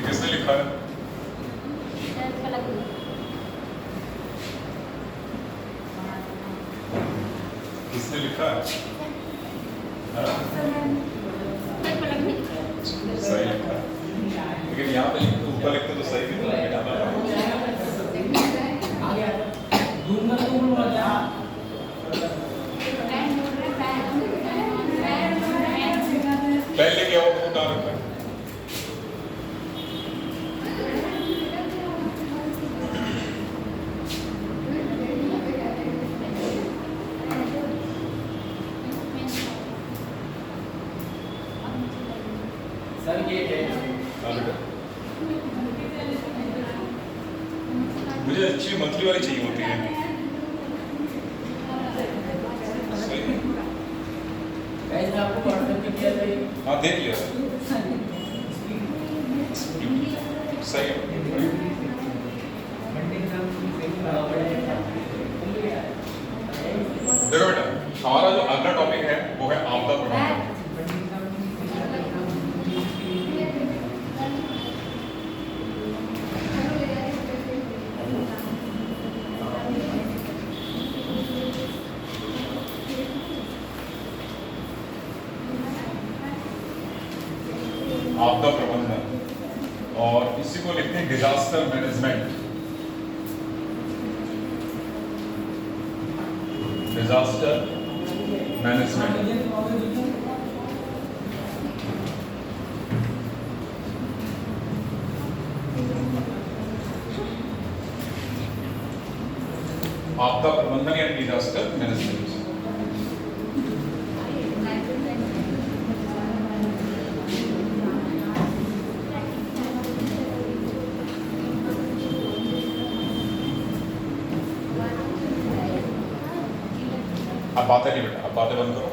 किसने लिखा है? किसने लिखा है? सही लिखा है, लेकिन यहाँ पे ऊपर लिखते तो सही भी पहले क्या हो उठा रखा है। मुझे अच्छी मंथली वाली चाहिए होती है। हाँ देख लिया सही है। देखो बेटा, हमारा जो अगला टॉपिक है वो है आपदा प्रबंधन। आपदा प्रबंधन, और इसी को लिखते हैं डिजास्टर मैनेजमेंट। डिजास्टर मैनेजमेंट आपदा प्रबंधन या डिजास्टर मैनेजमेंट। अब बातें नहीं बेटा, अब बातें बंद करो,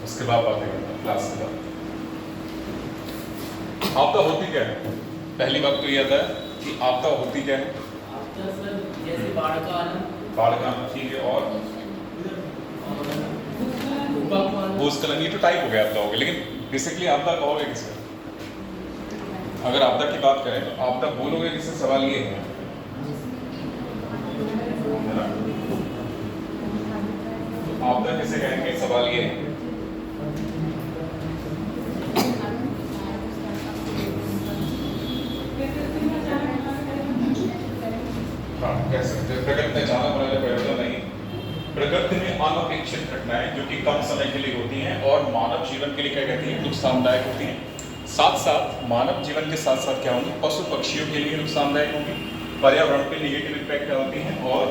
उसके बाद बातें करना क्लास के बाद। आपदा होती क्या है? पहली बात तो ये आता है कि आपदा होती क्या है? आपदा सर जैसे बाढ़ का आना, ठीक है, और भूस्खलन, ये तो टाइप हो गया आपदा हो गया, लेकिन बेसिकली आपदा कहोगे किसे? अगर आपदा की बात करें तो आपदा बोलोगे किसे? सवाल ये है ना, आपदा किसे कहेंगे? सवाल ये है। हाँ कह सकते हैं, प्रकृति में अचानक होने वाले परिवर्तन नहीं, प्रकृति में अनपेक्षित घटनाएं जो कि कम समय के लिए होती हैं और मानव जीवन के लिए क्या कहती है? नुकसानदायक होती हैं। साथ साथ मानव जीवन के साथ साथ क्या होंगी? पशु पक्षियों के लिए नुकसानदायक होंगी, पर्यावरण पे नेगेटिव इम्पैक्ट क्या होती हैं, और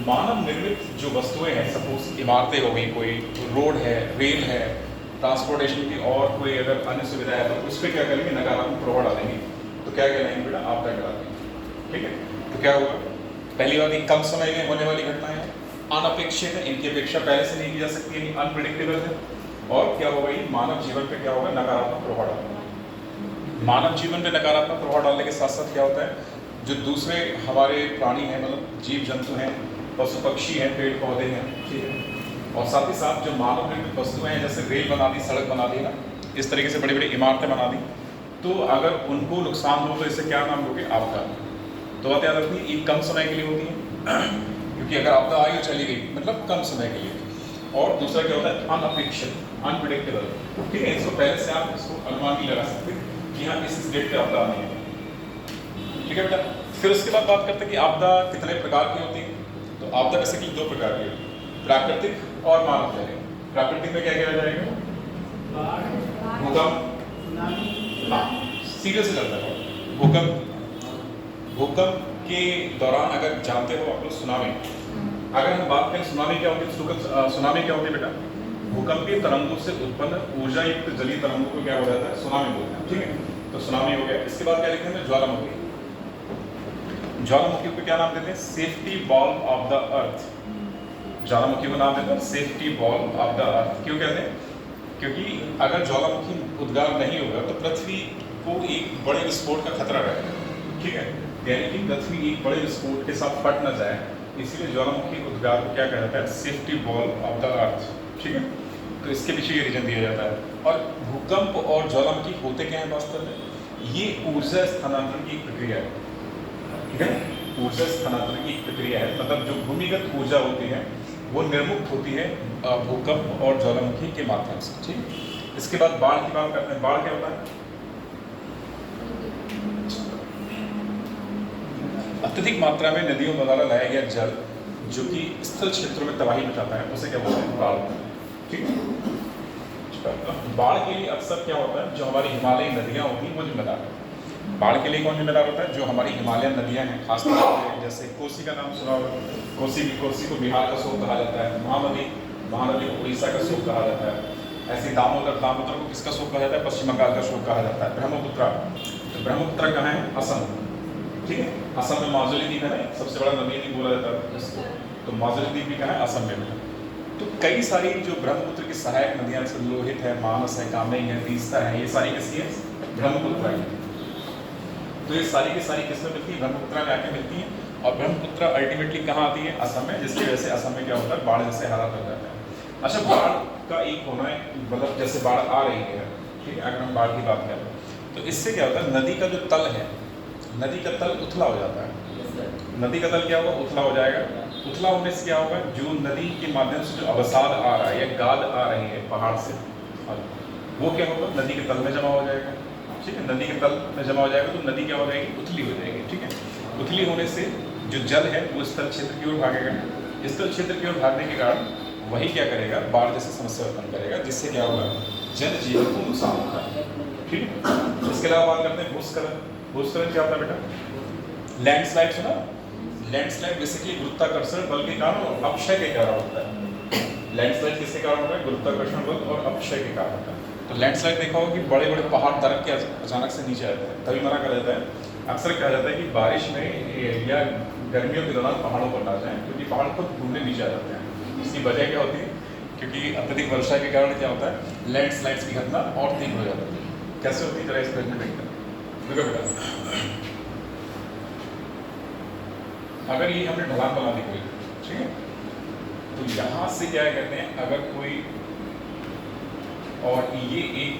मानव निर्मित जो वस्तुएं हैं, सपोज इमारतें हो गई, कोई रोड है, रेल है, ट्रांसपोर्टेशन की और कोई अगर अन्य सुविधा है तो उस पर क्या करेंगे? नकारात्मक प्रभाव डालेंगे, तो क्या कहलाएंगे बेटा? आपदा कहलाएंगे। ठीक है, तो क्या होगा? पहली बात, कम समय में होने वाली घटनाएं हैं, अनपेक्षित है, इनकी अपेक्षा पहले से नहीं की जा सकती है, अनप्रिडिक्टेबल है, और क्या होगा? ये मानव जीवन पे क्या होगा? नकारात्मक प्रभाव डालेगा। मानव जीवन पे नकारात्मक प्रभाव डालने के साथ साथ क्या होता है? जो दूसरे हमारे प्राणी हैं, मतलब जीव जंतु हैं, पशु पक्षी हैं, पेड़ पौधे हैं, ठीक है, और साथ ही साथ जो मानव निर्मित वस्तुएं हैं, जैसे रेल बना दी, सड़क बना दी ना, इस तरीके से बड़ी बड़ी इमारतें बना दी, तो अगर उनको नुकसान हो तो इसे क्या नाम दोगे? आपदा। तो बात याद रखनी, ये कम समय के लिए होती है क्योंकि अगर आपदा आई और चली गई मतलब कम समय के लिए, और दूसरा क्या होता है? अनअपेक्षित, अनप्रिडिक्टेबल। ठीक है, इसको पहले से आप इसको अनुमान नहीं लगा सकते कि हाँ इस डेट पे आपदा आनी है। ठीक है बेटा, फिर उसके बाद बात करते हैं कि आपदा कितने प्रकार की होती है। तो आपदा बेसिकली दो प्रकार की होती है, प्राकृतिक और मानव जनित। प्राकृतिक में क्या किया जाएगा? भूकंप, हाँ सीधे से चलता है भूकंप। भूकंप के दौरान अगर जानते हो आप लोग सुनामी, अगर हम बात करें सुनामी क्या होती है? सुनामी क्या होती है बेटा? भूकंपीय तरंगों से उत्पन्न ऊर्जा युक्त जलीय तरंगों को क्या हो जाता है? सुनामी बोलते हैं। ठीक है, तो सुनामी हो गया। इसके बाद क्या लिखते हैं? ज्वालामुखी। ज्वालामुखी को क्या नाम देते हैं? Safety ball of the earth. ज्वालामुखी को नाम देते हैं safety ball of the earth. क्यों कहते हैं? क्योंकि अगर ज्वालामुखी उद्गार नहीं होगा तो पृथ्वी को एक बड़े विस्फोट का खतरा रहेगा, ठीक है। यानी कि पृथ्वी एक बड़े विस्फोट के साथ फट न जाए, इसीलिए ज्वालामुखी उद्गार को क्या कहता है, safety ball of the earth, ठीक है। तो इसके पीछे ये रीजन दिया जाता है। और भूकंप और ज्वालामुखी होते क्या है वास्तव में, ये ऊर्जा स्थानांतरण की एक प्रक्रिया है, ठीक है। ऊर्जा स्थानांतरण की एक प्रक्रिया है, मतलब जो भूमिगत ऊर्जा होती है वो निर्मुक्त होती है भूकंप और ज्वालामुखी के माध्यम से, ठीक। इसके बाद बाढ़ की बात करते हैं। बाढ़ क्या होता है, अत्यधिक मात्रा में नदियों द्वारा लाया गया जल जो कि स्थल क्षेत्रों में तबाही मचाता है, उसे क्या बोलते हैं, बाढ़, ठीक है। बाढ़ के लिए अक्सर क्या होता है, जो हमारी हिमालयी नदियाँ होती हैं वो जिम्मेदार है। बाढ़ के लिए कौन जिम्मेदार होता है, जो हमारी हिमालयन नदियाँ हैं, खासतौर पर जैसे कोसी का नाम सुना होगा, कोसी को बिहार का शोक कहा जाता है, महानदी को उड़ीसा का शोक कहा जाता है, ऐसे दामोदर को किसका शोक कहा जाता है, पश्चिम बंगाल का शोक कहा जाता है। ब्रह्मपुत्र, तो ब्रह्मपुत्र कहाँ है, असम, ठीक है। असम में माजुली द्वीप है ना, सबसे बड़ा नदी द्वीप बोला जाता है, तो माजुली द्वीप भी कहाँ है, असम में है। तो कई सारी जो ब्रह्मपुत्र की सहायक नदियाँ, जैसे लोहित है, मानस है, कामेंग है, तीस्ता है, ये सारी किसकी है, ब्रह्मपुत्र है। तो ये सारी की सारी किसमें मिलती है, ब्रह्मपुत्र में आके मिलती है। और ब्रह्मपुत्र अल्टीमेटली कहाँ आती है, असम में, जिसकी वजह से असम में क्या होता है, बाढ़ जैसे हालात हो जाते हैं। अच्छा, बाढ़ का एक होना है, मतलब जैसे बाढ़ आ रही है, ठीक है, अगर हम बाढ़ की बात करें तो इससे क्या होता है, नदी का जो तल है, नदी का तल उथला हो जाता है। नदी का तल क्या होगा, उथला हो जाएगा। उथला होने से क्या होगा, जो नदी के माध्यम से जो अवसाद आ रहा है या गाद आ रही है पहाड़ से, वो क्या होगा, नदी के तल में जमा हो जाएगा, ठीक है। नदी के तल में जमा हो जाएगा तो नदी क्या हो जाएगी, उथली हो जाएगी, ठीक है। उथली होने से जो जल है वो स्थल क्षेत्र की ओर भागेगा। स्थल क्षेत्र की ओर भागने के कारण वही क्या करेगा, बाढ़ जैसी समस्या उत्पन्न करेगा, जिससे क्या होगा, जनजीवन को नुकसान होता है, ठीक है। इसके अलावा बात करते हैं भूस्खलन। भूस्खलन क्या होता है बेटा, लैंडस्लाइड सुना, लैंडस्लाइड बेसिकली गुरुत्वाकर्षण बल के कारण और अपक्षय के कारण होता है। लैंडस्लाइड किसके कारण होता है, गुरुत्वाकर्षण बल और अपक्षय के कारण होता है। तो लैंडस्लाइड देखा होगा कि बड़े बड़े पहाड़ दरक के अचानक से नीचे आते हैं, तभी मना कहा जाता है, अक्सर कहा जाता है कि बारिश में या गर्मियों के दौरान पहाड़ों पर ना जाएं, क्योंकि पहाड़ खुद घूमने नीचे आ जाते हैं। इसकी वजह क्या होती है, क्योंकि अत्यधिक वर्षा के कारण क्या होता है, लैंडस्लाइड्स की घटना और तीव्र हो जाती है। कैसे होती है, जरा इस प्रश्न में देखो बेटा, अगर ये हमने ढलान बना दी कोई, ठीक है, तो यहाँ से क्या कहते हैं, अगर कोई, और ये एक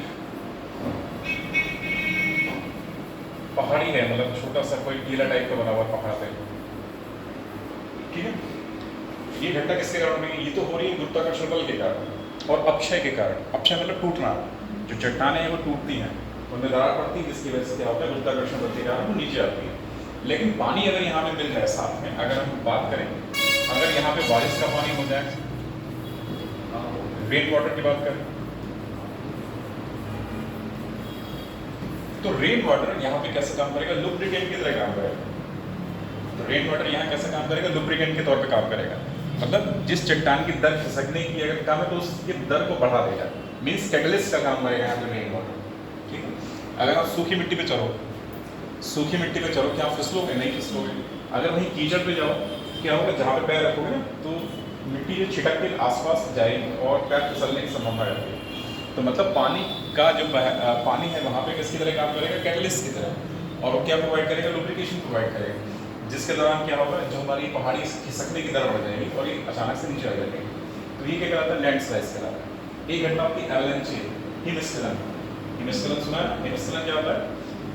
पहाड़ी है, मतलब छोटा सा कोई टीला टाइप का बना हुआ पहाड़ है, ठीक है। ये घटना किसके कारण हुई, ये तो हो रही है गुरुत्वाकर्षण बल के कारण और अपक्षय के कारण। अपक्षय मतलब टूटना, जो चट्टानें हैं वो टूटती हैं, उनमें दरार पड़ती है, जिसकी वजह से क्या होता है, गुरुत्वाकर्षण बल के कारण वो नीचे आती है। लेकिन पानी अगर यहाँ पे मिल जाए साथ में, अगर हम बात करें, अगर यहाँ पे बारिश का पानी हो जाए, रेन वाटर की बात करें, तो रेन वाटर यहाँ पे कैसे काम करेगा, लुब्रिकेंट की तरह काम करेगा। तो रेन वाटर यहाँ कैसे काम करेगा, लुब्रिकेंट के तौर पे काम करेगा। मतलब जिस चट्टान की दर खिसकने की अगर काम है तो उसकी दर को बढ़ा देगा, मीन्स कैटलिस्ट का काम करेगा यहाँ पे रेन वाटर, ठीक है। अगर आप सूखी मिट्टी पे चलो, सूखी मिट्टी पे चलो, क्या आप फिसलोगे, नहीं फिसलोगे। अगर वहीं कीचड़ पे जाओ, क्या होगा, जहाँ पे पैर रखोगे ना तो मिट्टी जो छिटक के आसपास जाएगी और पैर फिसलने की संभावना रहती है। तो मतलब पानी का जो पानी है वहाँ पे किसकी तरह काम करेगा, कैटलिस्ट की तरह, और वो क्या प्रोवाइड करेगा, लुब्रिकेशन प्रोवाइड करेगा, जिसके दौरान क्या होगा, जो हमारी पहाड़ी खिसकने की दर बढ़ जाएगी और ये अचानक से नीचे आ जाएगी। तो ये क्या कहलाता है, लैंडस्लाइड कहलाता है। एक घटना होती है एवलांचे, हिमस्खलन। हिमस्खलन सुना है, हिमस्खलन क्या होता है,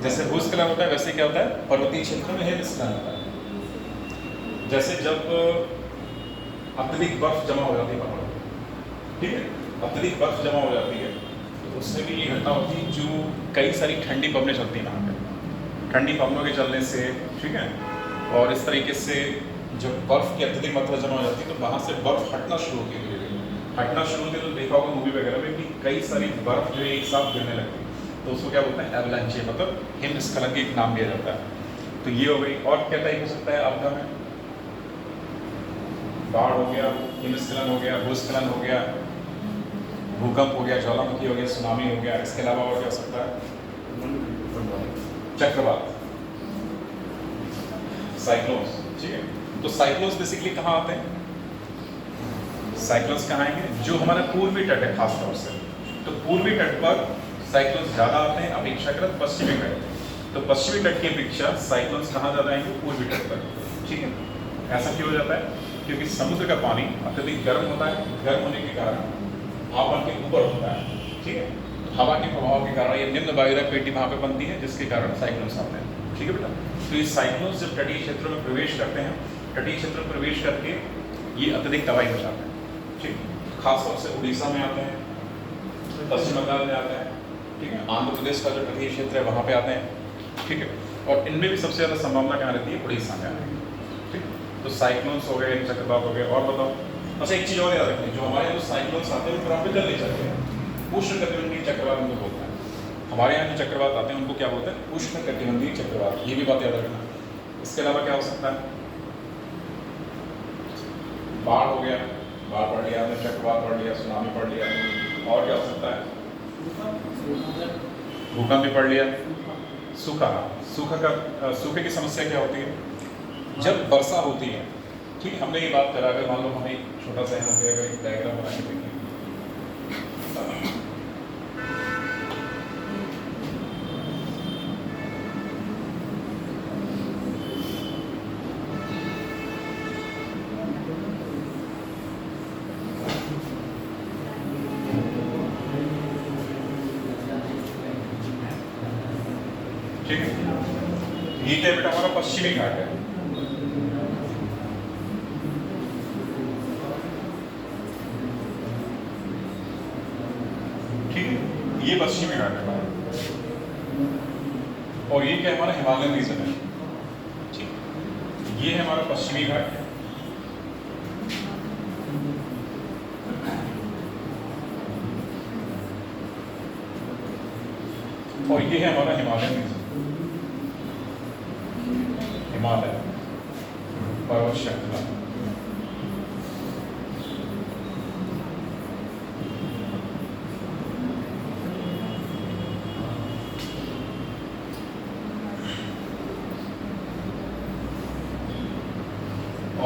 जैसे भूस्खलन होता है वैसे क्या होता है, पर्वतीय क्षेत्र में हिमस्खलन होता है। जैसे जब अत्यधिक बर्फ जमा हो जाती है पहाड़ों पर, ठीक है, अत्यधिक बर्फ जमा हो जाती है, तो उससे भी ये घटना होती है, जो कई सारी ठंडी पवनें चलती हैं वहाँ पे, ठंडी पवनों के चलने से, ठीक है, और इस तरीके से जब बर्फ की अत्यधिक मात्रा जमा हो जाती है तो वहाँ से बर्फ हटना शुरू होती है, हटना शुरू होती है। तो देखा होगा मूवी वगैरह में कि कई सारी बर्फ जो है एक साथ गिरने लगती है, तो उसको क्या बोलते हैं, एवलांचे, मतलब हिमस्खलन के एक नाम दिया जाता है। तो ये हो गई। और क्या टाइप हो सकता है आपदा में, बाढ़ हो गया, हिमस्खलन हो गया, भूस्खलन हो गया, भूकंप हो गया, ज्वालामुखी हो गया, सुनामी हो गया। इसके अलावा और क्या हो सकता है, चक्रवात, साइक्लोन्स, ठीक है। तो साइक्लोन्स बेसिकली कहाँ आते हैं, साइक्लोन्स कहाँ आएंगे, जो हमारा पूर्वी तट है खास तौर से, तो पूर्वी तट पर साइक्लोन्स ज़्यादा आते हैं अपेक्षाकृत पश्चिमी तट। तो पश्चिमी तट की अपेक्षा साइक्लोन्स कहाँ ज़्यादा आएंगे? पूर्वी तट पर। ठीक है, ऐसा क्यों हो जाता है? क्योंकि समुद्र का पानी अत्यधिक गर्म होता है, गर्म होने के कारण हवा के ऊपर होता है। ठीक है, हवा के प्रभाव के कारण ये निम्न वायुदा पेटी वहाँ पे बनती है, जिसके कारण साइक्लोन्स आते हैं। ठीक है बेटा, तो ये साइक्लोन्स जब तटीय क्षेत्रों में प्रवेश करते हैं, तटीय क्षेत्रों में प्रवेश करके ये अत्यधिक तबाही मचाते हैं। ठीक, खासतौर से उड़ीसा में आते हैं, पश्चिम बंगाल में आते हैं। ठीक है, आंध्र प्रदेश का जो तटीय क्षेत्र है वहाँ पे आते हैं। ठीक है, और इनमें भी सबसे ज़्यादा संभावना क्या रहती है? उड़ीसा में आने की। ठीक, तो साइक्लोन्स हो गए, चक्रवात हो गए। और बताओ, अच्छा एक चीज़ और याद रखनी, जो हमारे यहाँ जो साइक्लोन्स आते हैं वो ग्राम पे जल्दी चलते हैं, उष्ण कटिबंधीय चक्रवात उनको बोलते हैं। हमारे यहाँ जो चक्रवात आते हैं उनको क्या बोलते हैं? उष्ण कटिबंधीय चक्रवात। ये भी बात याद रखना। इसके अलावा क्या हो सकता है? बाढ़ हो गया, बाढ़ पड़ लिया, चक्रवात पड़ लिया, सुनामी पड़ लिया। और क्या हो सकता है? भूकंप भी पड़ लिया। सूखा, सूखे की समस्या क्या होती है? जब वर्षा होती है। ठीक है, हमने ये बात करा, अगर मान लो हमें एक छोटा सा यहाँ पे अगर एक डायग्राम बना के देखें, ठीक है, ये क्या बेटा? हमारा पश्चिमी घाट है। ठीक है, ये पश्चिमी घाट है और ये क्या है? हमारा हिमालयन रीजन है। ठीक, ये है हमारा पश्चिमी घाट और ये है हमारा हिमालयन रीजन, हिमालय पर्वत श्रृंखला।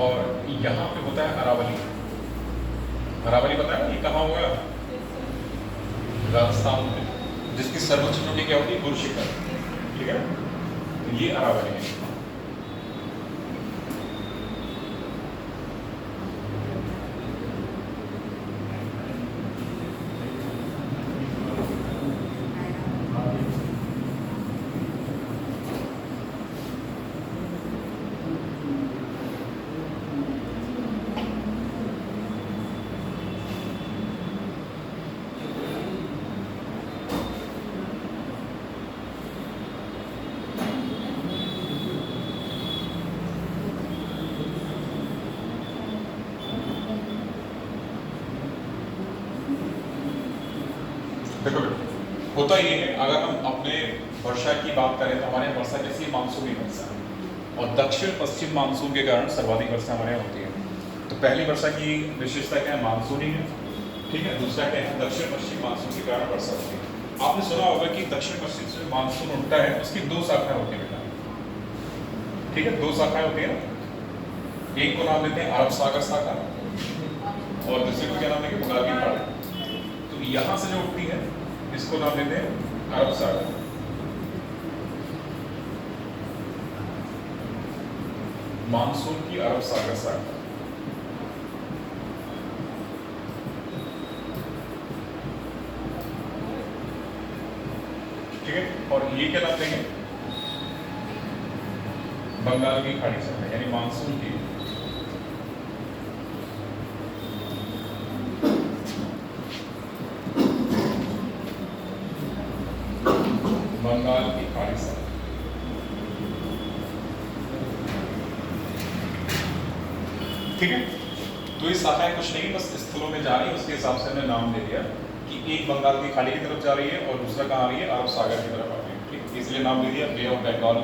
और यहाँ पे होता है अरावली। अरावली पता है ये कहाँ होगा? राजस्थान में, जिसकी सर्वोच्च चोटी क्या होती है? गुरु शिखर। ठीक है, तो ये अरावली है। देखो होता ये है, अगर हम अपने वर्षा की बात करें तो हमारे यहाँ वर्षा कैसी है? मानसूनी वर्षा है, और दक्षिण पश्चिम मानसून के कारण सर्वाधिक वर्षा हमारे यहाँ होती है। तो पहली वर्षा की विशेषता क्या है? मानसूनी है। ठीक है, दूसरा क्या है? दक्षिण पश्चिम मानसून के कारण वर्षा होती है। आपने सुना होगा कि दक्षिण पश्चिम से मानसून उठता है, उसकी दो शाखाएं होती है बेटा। ठीक है, दो शाखाएं होती है, एक को नाम देते हैं अरब सागर शाखा और दूसरे को क्या नाम देंगे? बंगाल की खाड़ी। तो यहाँ से जो उठती है इसको नाम देते हैं अरब सागर। मानसून की अरब सागर शाखा। ठीक है, और ये क्या नाम देंगे? बंगाल की खाड़ी शाखा, यानी मानसून की बंगाल की खाड़ी शाखा। ठीक है, तो ये शाखाएं कुछ नहीं, बस स्थलों में जा रही है, उसके हिसाब से हमने नाम दे दिया कि एक बंगाल की खाड़ी की तरफ जा रही है और दूसरा कहाँ आ रही है? अरब सागर की तरफ आ रही है। ठीक, इसलिए नाम दे दिया बे ऑफ बंगाल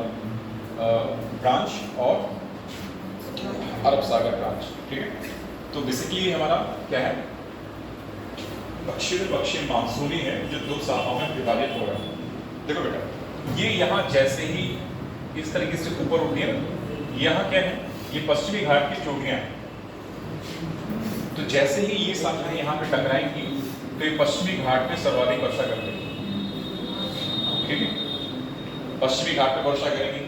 ब्रांच और अरब सागर ब्रांच। ठीक है, तो बेसिकली हमारा क्या है? दक्षिण पश्चिम मानसूनी है जो दो शाखाओं में विभाजित हो रहा है। देखो बेटा, ये यहाँ जैसे ही इस तरीके से ऊपर उठी है, यहाँ क्या है? ये पश्चिमी घाट की चोटियां हैं। तो जैसे ही ये शाखाएं यहाँ पे टकराएंगी तो ये पश्चिमी घाट में सर्वाधिक वर्षा कर देगी। ठीक है, पश्चिमी घाट पे वर्षा करेंगी,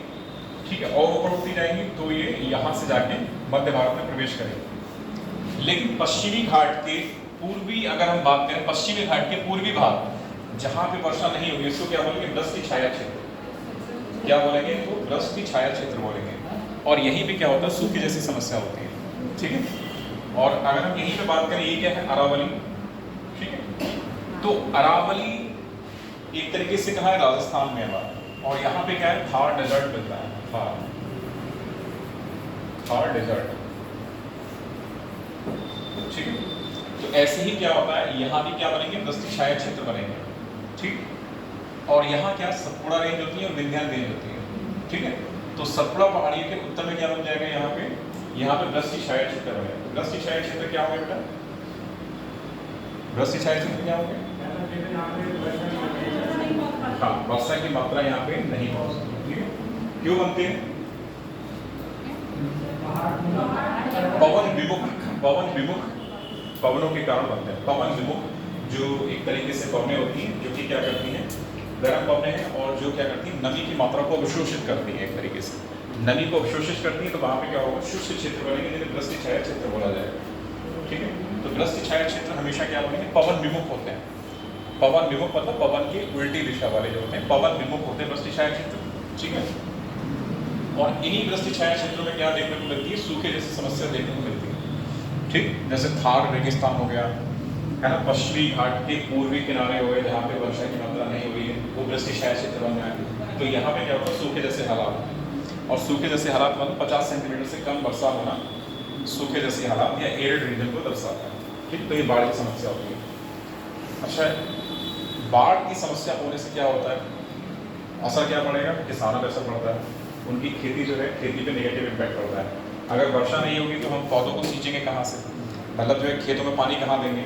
ठीक है, और ऊपर उठती जाएंगी तो ये यहाँ से जाके मध्य भारत में प्रवेश करेंगी। लेकिन पश्चिमी घाट के पूर्वी, अगर हम बात करें पश्चिमी घाट के पूर्वी भाग जहाँ पे वर्षा नहीं होगी, इसको क्या बोलेंगे? वृष्टि छाया क्षेत्र। क्या बोलेंगे? तो वृष्टि छाया क्षेत्र बोलेंगे। और यहीं पे क्या होता है? सूखे जैसी समस्या होती है, ठीक है। और अगर हम यहीं पे बात करें, ये क्या है? अरावली, ठीक है। तो अरावली एक तरीके से कहा है राजस्थान में है, और यहाँ पे क्या है? थार डेजर्ट मिलता है, थार डेजर्ट, ठीक है। तो ऐसे ही क्या होता है, यहाँ भी क्या बनेंगे? वृष्टि छाया क्षेत्र बनेंगे, ठीक। और यहाँ क्या? सतपुड़ा रेंज होती है और विंध्यान रेंज होती है, ठीक है। तो सतपुड़ा पहाड़ी के उत्तर में क्या बन जाएगा? यहाँ पे वृष्टि छाया क्षेत्र बनेगा। वृष्टि छाया क्षेत्र क्या होगा बेटा? वृष्टि छाया क्षेत्र क्या होंगे? हाँ, वर्षा की मात्रा यहाँ पे नहीं पहुंचती, ठीक है। क्यों बनते हैं? पवन विमुख पवनों के कारण बनते हैं। पवन विमुख जो एक तरीके से पवनें होती हैं, जो कि क्या करती हैं? गर्म पवनें हैं, और जो क्या करती हैं? नमी की मात्रा को अवशोषित करती हैं। एक तरीके से नमी को अवशोषित करती है, तो वहाँ पे क्या होगा? शुष्क क्षेत्र बनेंगे, जिन्हें वृष्टि छाया क्षेत्र बोला जाएगा, ठीक है। तो वृष्टि छाया क्षेत्र हमेशा क्या बनेंगे? पवन विमुख होते हैं। पवन विमुख मतलब पवन की उल्टी दिशा वाले जो होते हैं, पवन विमुख होते हैं वृष्टि छाया क्षेत्र, ठीक है। और इन्हीं वृष्टि छाया क्षेत्रों में क्या देखने को मिलती है? सूखे जैसी समस्या देखने को मिलती है, ठीक। जैसे थार रेगिस्तान हो गया, है ना, पश्चिमी घाट के पूर्वी किनारे हो गए जहाँ पे वर्षा की मात्रा नहीं हुई है, वो वृष्टि छाया क्षेत्र बन जाए। तो यहाँ पे क्या होता है? सूखे जैसे हालात, और सूखे जैसे हालात मतलब 50 सेंटीमीटर से कम वर्षा होना सूखे जैसे हालात या एरिड रीजन को दर्शाता है, ठीक। तो ये बाढ़ की समस्या होती है। अच्छा, बाढ़ की समस्या होने से क्या होता है? असर क्या पड़ेगा? किसानों पर असर पड़ता है, उनकी खेती जो है, खेती पे नेगेटिव इम्पैक्ट पड़ता है। अगर वर्षा नहीं होगी तो हम पौधों को सींचेंगे कहाँ से? मतलब जो है खेतों में पानी कहाँ देंगे?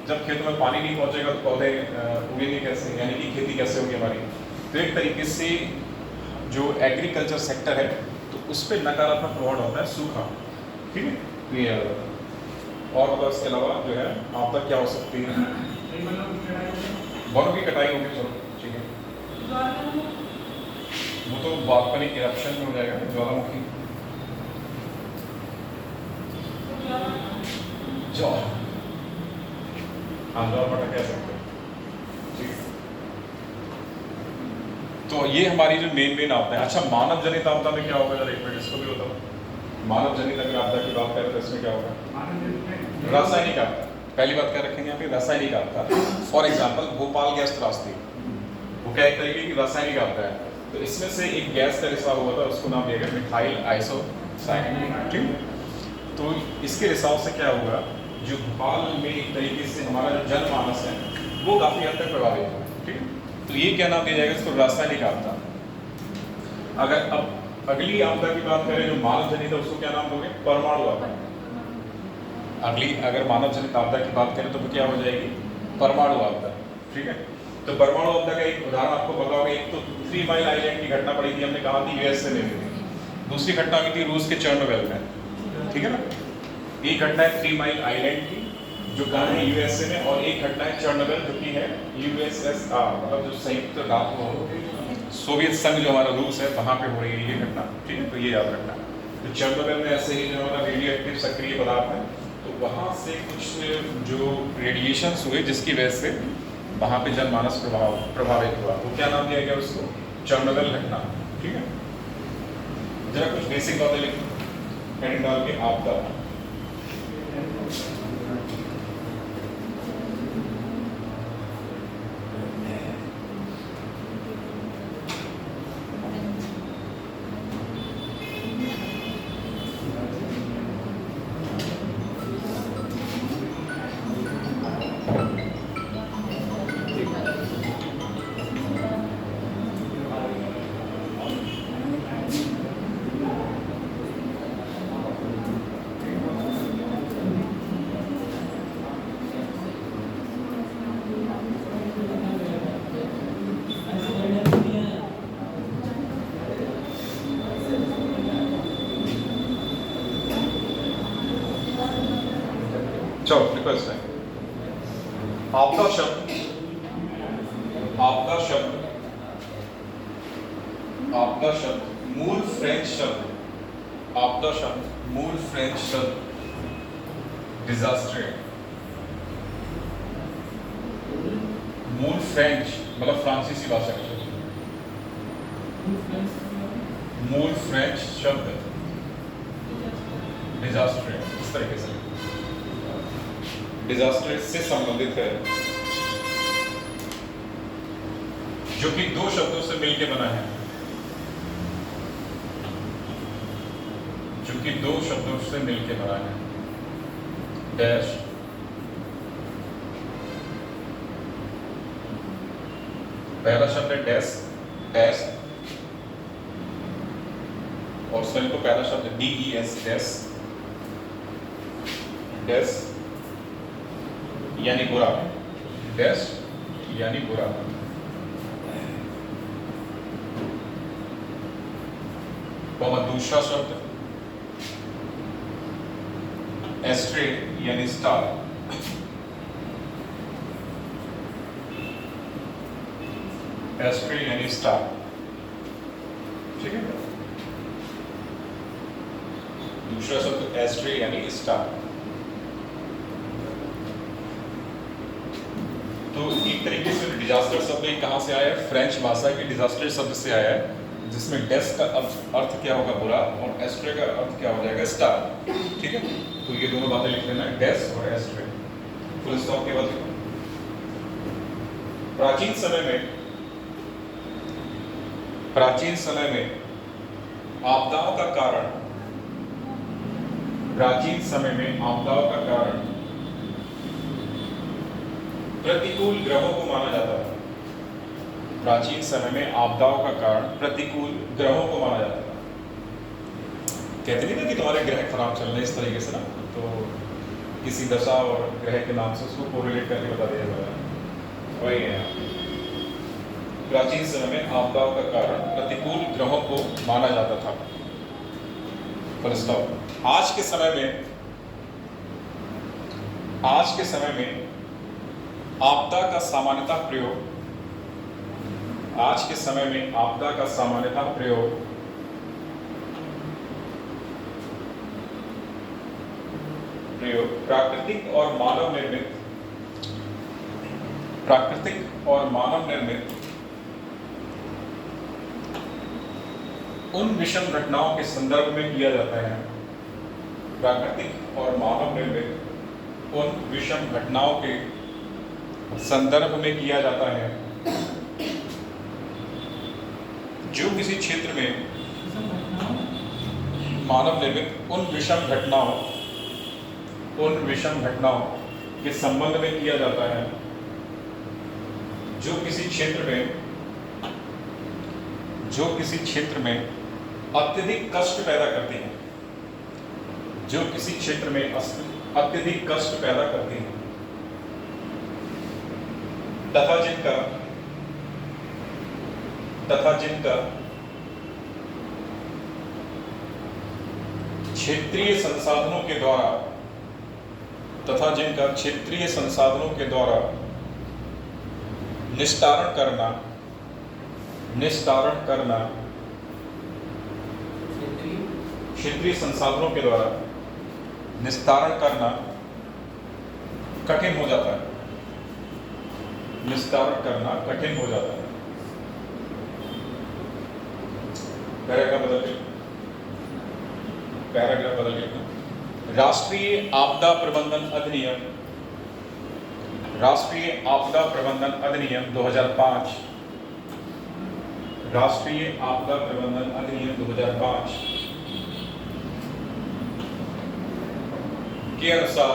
जब खेतों में पानी नहीं पहुँचेगा तो पौधे उगेंगे कैसे? यानी कि खेती कैसे होगी हमारी? तो एक तरीके से जो एग्रीकल्चर सेक्टर है तो उस पर नकारात्मक प्रभाव होता है सूखा, ठीक है। तो ये और मतलब इसके अलावा जो है आपदा क्या हो सकती है? वनों की कटाई होगी, चलो ठीक है, वो तो वाल्कनिक इरप्शन में हो जाएगा, ज्वालामुखी ज्वार, हाँ ज्वार भाटा कह सकते हैं, ठीक है। तो ये हमारी जो मेन आपदा है। अच्छा, मानव जनित आपदा में क्या होगा? जरा एक मिनट इसको भी बताओ। मानव जनित अगर आपदा की बात करें तो इसमें क्या होगा? रासायनिक आपदा। पहली बात क्या रखेंगे यहाँ पे? रासायनिक आपदा। फॉर एग्जाम्पल भोपाल गैस त्रासदी, वो क्या एक तरीके की रासायनिक आपदा है। तो इसमें से एक गैस का रिसाव हुआ था, उसको नाम दिया गया मिथाइल आइसोसाइनेट, ठीक। तो इसके रिसाव से क्या होगा? जो भोपाल में एक तरीके से हमारा जो जनमानस है वो काफी हद तक प्रभावित हुआ, ठीक है। तो ये क्या नाम दिया जाएगा इसको? रासायनिक आपदा। अगर अब अगली आपदा की बात करें जो मानव जनित है, उसको क्या नाम दोगे? परमाणु आपदा। अगली अगर मानव जनित आपदा की बात करें तो वो क्या हो जाएगी? परमाणु आपदा, ठीक है। तो परमाणु आपदा का एक उदाहरण आपको पता होगा, एक तो 3 माइल आइलैंड की घटना पड़ी थी, हमने कहा थी यूएसए में। दूसरी घटना हुई थी रूस के चेर्नोबिल में, ठीक है ना। एक घटना है 3 माइल आइलैंड की जो कहाँ है? यूएसए में, और एक घटना है चेर्नोबिल जो कि है यूएसएसआर, मतलब जो संयुक्त सोवियत संघ जो हमारा रूस है वहाँ पे हो रही है ये घटना, ठीक है। तो ये याद रखना। तो चेर्नोबिल में ऐसे ही जो हमारा रेडियो एक्टिव सक्रिय पदार्थ है, तो वहाँ से कुछ जो रेडिएशंस हुए जिसकी वजह से वहाँ पे जनमानस प्रभावित हुआ, वो क्या नाम दिया गया उसको? चेर्नोबिल घटना, ठीक है। जरा कुछ बेसिक बातें लिखो हेडिंग डाल के आपदा। चलो रिक्वेस्ट है, आपदा शब्द आपदा शब्द मूल फ्रेंच शब्द, आपदा शब्द मूल फ्रेंच शब्द डिजास्टर, मूल फ्रेंच मतलब फ्रांसीसी भाषा का शब्द, मूल फ्रेंच शब्द डिजास्टर, इस तरीके से डिजास्टर से संबंधित है, जो कि दो शब्दों से मिलकर बना है, जो कि दो शब्दों से मिलकर बना है। डैश पहला शब्द है डैश, डैश, और स्वयं को पहला शब्द DES, डैश, डैश यानी बुरा, डैश यानी बुरा। और दूसरा शब्द एस्ट्रे यानी स्टार, एस्ट्रे यानी स्टार, ठीक है। दूसरा शब्द एस्ट्रे यानी स्टार। तो एक तरीके से डिजास्टर शब्द कहाँ से आया है? फ्रेंच भाषा के डिजास्टर शब्द से आया है, जिसमें डेस का अर्थ क्या होगा? बुरा, और एस्ट्रे का अर्थ क्या हो जाएगा? स्टार, ठीक है। तो ये दोनों बातें लिख लेना है, डेस और एस्ट्रे, फुल स्टॉप के बाद। प्राचीन समय में आपदाओं का कारण, प्राचीन समय में आपदाओं का कारण प्रतिकूल ग्रहों को माना जाता था। प्राचीन समय में आपदाओं का कारण प्रतिकूल ग्रहों को माना जाता था। कहते नहीं था कि तुम्हारे ग्रह खराब चल रहे, इस तरीके से ना, तो किसी दशा और ग्रह के नाम से उसको कोरिलेट करके बता दिया जाता है, वही है। प्राचीन समय में आपदाओं का कारण प्रतिकूल ग्रहों को माना जाता था। आज के समय में आपदा का सामान्यतः प्रयोग, आज के समय में आपदा का सामान्यतः प्रयोग प्राकृतिक और मानव निर्मित उन विषम घटनाओं के संदर्भ में किया जाता है। प्राकृतिक और मानव निर्मित उन विषम घटनाओं के संदर्भ में किया जाता है जो किसी क्षेत्र में मानव निर्मित उन विषम घटनाओं के संबंध में किया जाता है जो किसी क्षेत्र में अत्यधिक कष्ट पैदा करती हैं, जो किसी क्षेत्र में अत्यधिक कष्ट पैदा करती हैं, तथा जिनका क्षेत्रीय संसाधनों के द्वारा निस्तारण करना क्षेत्रीय संसाधनों के द्वारा निस्तारण करना कठिन हो जाता है। निस्तारण करना कठिन हो जाता है। पैराग्राफ बदल के राष्ट्रीय आपदा प्रबंधन अधिनियम 2005, राष्ट्रीय आपदा प्रबंधन अधिनियम 2005 के अनुसार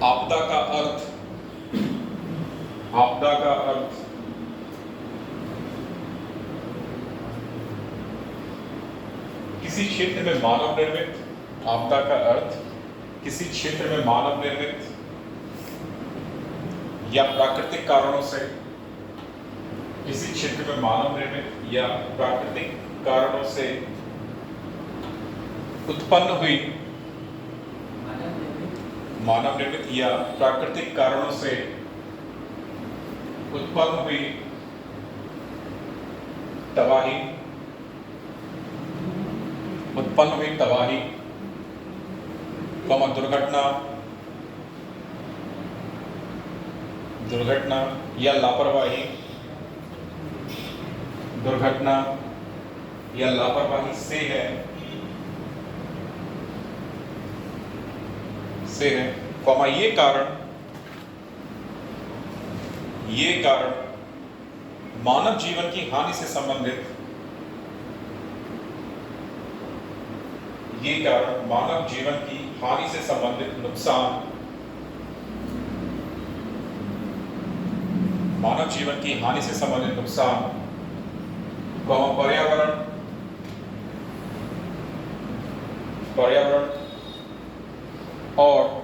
आपदा का अर्थ किसी क्षेत्र में मानव निर्मित, आपदा का अर्थ किसी क्षेत्र में मानव निर्मित या प्राकृतिक कारणों से, किसी क्षेत्र में मानव निर्मित या प्राकृतिक कारणों से उत्पन्न हुई, मानव निर्मित या प्राकृतिक कारणों से उत्पन्न हुई तबाही, उत्पन्न हुई तबाही, दुर्घटना, दुर्घटना या लापरवाही, दुर्घटना या लापरवाही से है, ये कारण मानव जीवन की हानि से संबंधित, ये कारण मानव जीवन की हानि से संबंधित नुकसान, मानव जीवन की हानि से संबंधित नुकसान, पर्यावरण, पर्यावरण और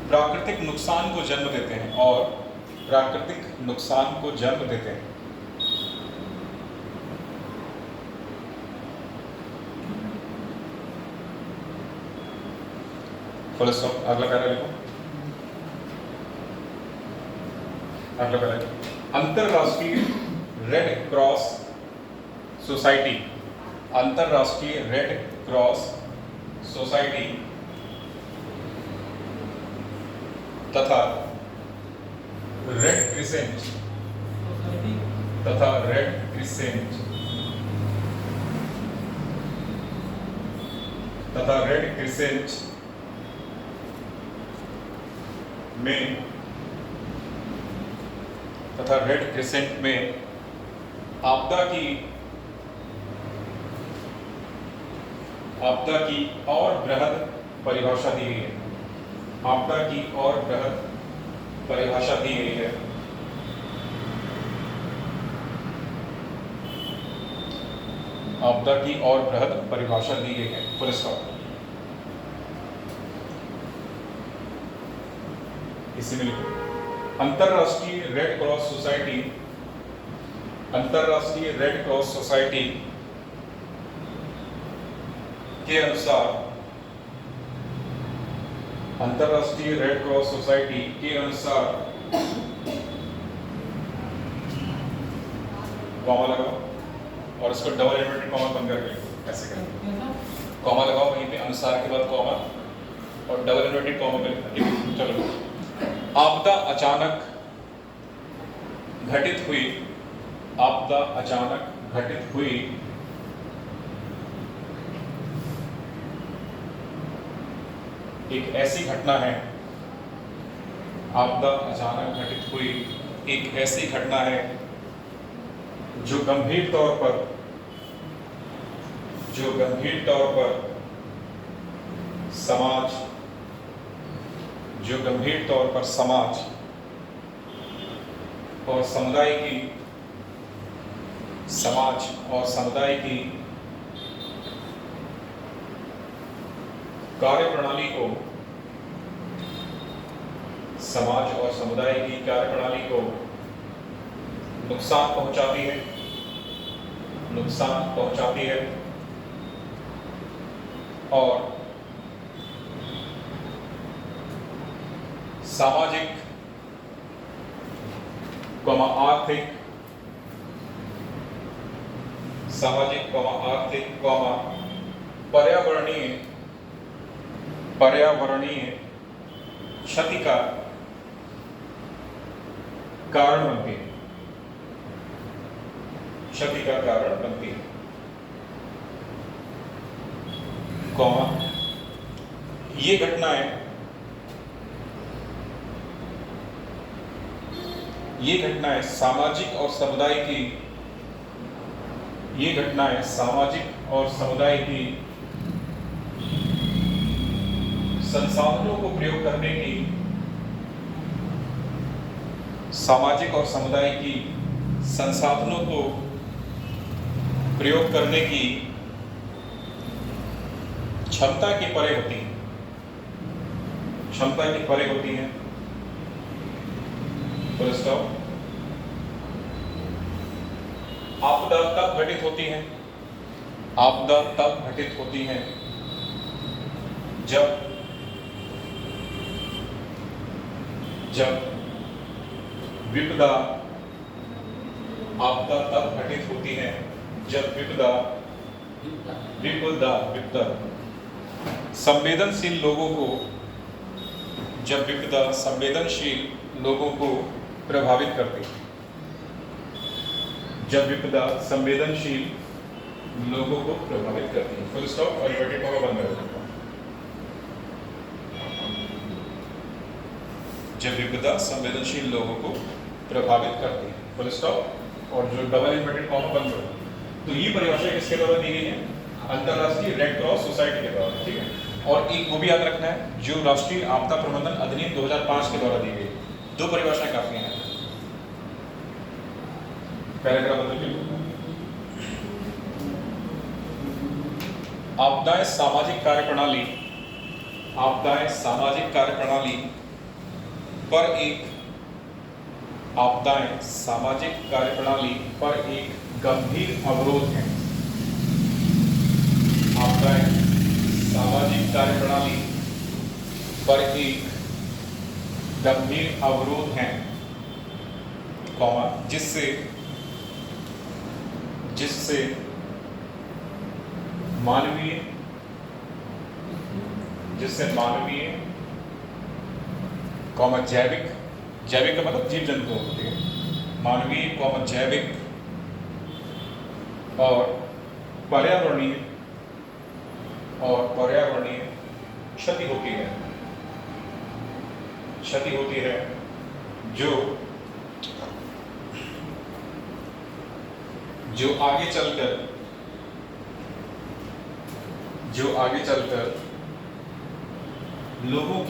प्राकृतिक नुकसान को जन्म देते हैं, और प्राकृतिक नुकसान को जन्म देते हैं। Full stop. अगला पैरा लिखो, अगला पैरा। अंतरराष्ट्रीय रेड क्रॉस सोसाइटी, अंतरराष्ट्रीय रेड क्रॉस सोसाइटी तथा रेड क्रिसेंट, तथा रेड क्रिसेंट, तथा रेड क्रिसेंट में, तथा रेड क्रिसेंट में आपदा की और बृहद परिभाषा दी गई है, आपदा की और बृहद परिभाषा दी गई है। आपदा की और बृहद परिभाषा दी गई है। Full stop. इसी में लिखो, अंतरराष्ट्रीय रेड क्रॉस सोसाइटी, अंतरराष्ट्रीय रेड क्रॉस सोसाइटी के अनुसार, अंतरराष्ट्रीय रेड क्रॉस सोसाइटी के अनुसार, कॉमा लगाओ और इसको डबल इन्वर्टेड कॉमा बंद करके लिखो, ऐसे करें, कॉमा लगाओ वहीं पे, अनुसार के बाद कॉमा और डबल इन्वर्टेड कॉमा पे लिखो। चलो, आपदा अचानक घटित हुई, आपदा अचानक घटित हुई एक ऐसी घटना है, आपदा अचानक घटित हुई एक ऐसी घटना है जो गंभीर तौर पर, जो गंभीर तौर पर समाज, जो गंभीर तौर पर समाज और समुदाय की, समाज और समुदाय की कार्यप्रणाली को, समाज और समुदाय की कार्यप्रणाली को नुकसान पहुंचाती है, नुकसान पहुंचाती है और सामाजिक आर्थिक, सामाजिक आर्थिक पर्यावरणीय, पर्यावरणीय क्षति का कारण बनती है, क्षति का कारण बनती है, कौमा, ये घटनाएं, ये घटनाएं सामाजिक और समुदाय की, ये घटनाएं सामाजिक और समुदाय की संसाधनों को प्रयोग करने की, सामाजिक और समुदाय की संसाधनों को प्रयोग करने की क्षमता के परे होती है, क्षमता के परे होती है। Full stop. आपदा तब घटित होती है, आपदा तब घटित होती है जब विपदा आपदा तब घटित होती है जब विपदा संवेदनशील लोगों को जब विपदा संवेदनशील लोगों को प्रभावित करती है। जब विपदा संवेदनशील लोगों को प्रभावित करती है। फुल स्टॉप और इन्वर्टेड कॉमा बंद कर देता हूं। जब विपदा संवेदनशील लोगों को प्रभावित करती है। फुल स्टॉप और जो डबल इन्वर्टेड कॉमा बंद कर दो। तो ये परिभाषा किसके द्वारा दी गई है? अंतरराष्ट्रीय रेड क्रॉस सोसाइटी के द्वारा, ठीक है। और एक वो भी याद रखना है जो राष्ट्रीय आपदा प्रबंधन अधिनियम 2005 के द्वारा दी गई। दो परिभाषाएं काफी हैं। पैराग्राफ बदल के आपदाएं सामाजिक कार्यप्रणाली पर एक आपदाएं सामाजिक कार्यप्रणाली पर एक गंभीर अवरोध है। आपदाएं सामाजिक कार्यप्रणाली पर एक गंभीर अवरोध है, कॉमा जिससे मानवीय कॉमा जैविक का मतलब जीव जंतु होते हैं। मानवीय कॉमा जैविक और पर्यावरणीय क्षति होती है जो आगे चलकर लोगों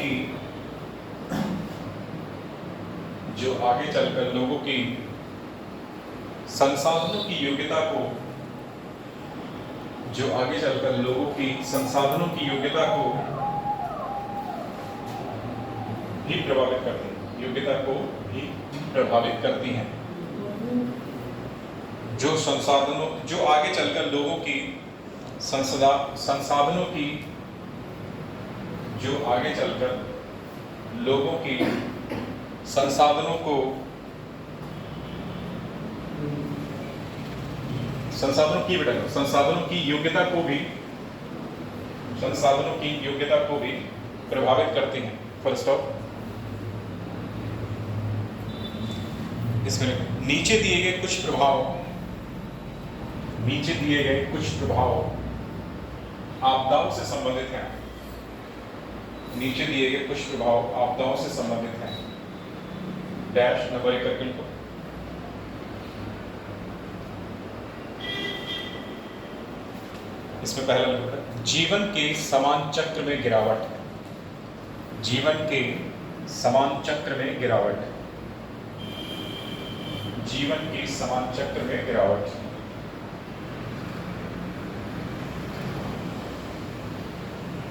की संसाधनों की योग्यता को भी प्रभावित करती हैं। जो आगे चलकर लोगों की संसाधनों की योग्यता को भी प्रभावित करती हैं। Full stop. इसमें नीचे दिए गए कुछ प्रभाव आपदाओं से संबंधित हैं। डैश नंबर करके लिखो। इसमें पहला नंबर जीवन के समान चक्र में गिरावट।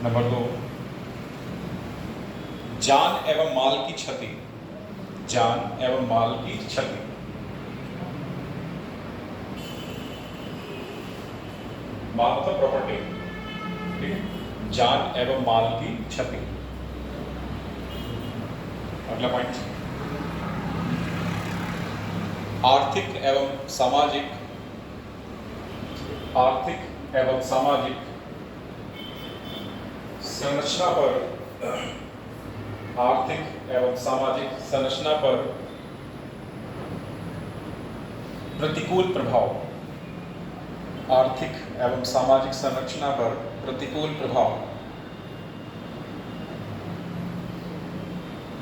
नंबर 2 जान एवं माल की क्षति। माल मतलब प्रॉपर्टी, ठीक है। जान एवं माल की क्षति। अगला पॉइंट आर्थिक एवं सामाजिक संरचना पर प्रतिकूल प्रभाव।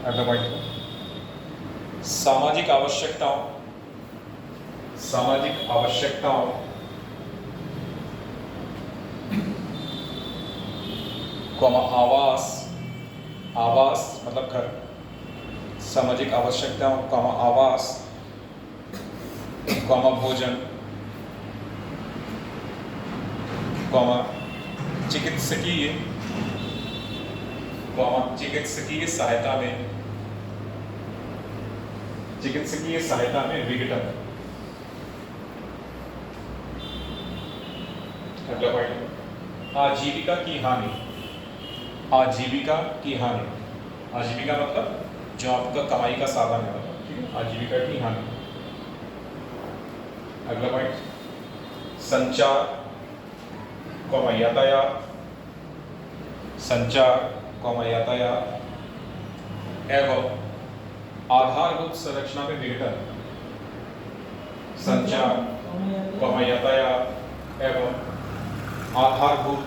अगला पॉइंट सामाजिक आवश्यकताओं आवास मतलब घर। सामाजिक आवश्यकताओं आवास भोजन चिकित्सकीय सहायता में विघटन। अगला पॉइंट आजीविका की हानि। आजीविका मतलब जो आपका कमाई का साधन है, ठीक है। आजीविका की हानि। अगला पॉइंट, संचार कौमा यातायात, संचार कौमा यातायात एवं आधारभूत संरचना में विघटन। संचार कौमा यातायात एवं आधारभूत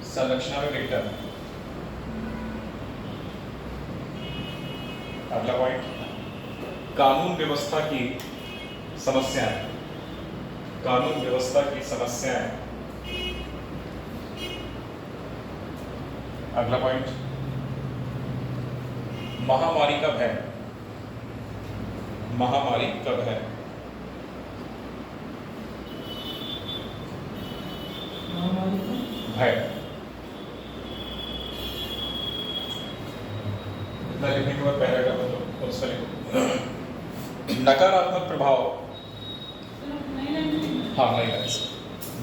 संरचना में विघटन। अगला पॉइंट, कानून व्यवस्था की समस्याएं। कानून व्यवस्था की समस्याएं। अगला पॉइंट, महामारी का भय। महामारी का भय। भय इतना लिखने के बाद पहला का मतलब उसका लिखो। नकारात्मक प्रभाव। हाँ नहीं है।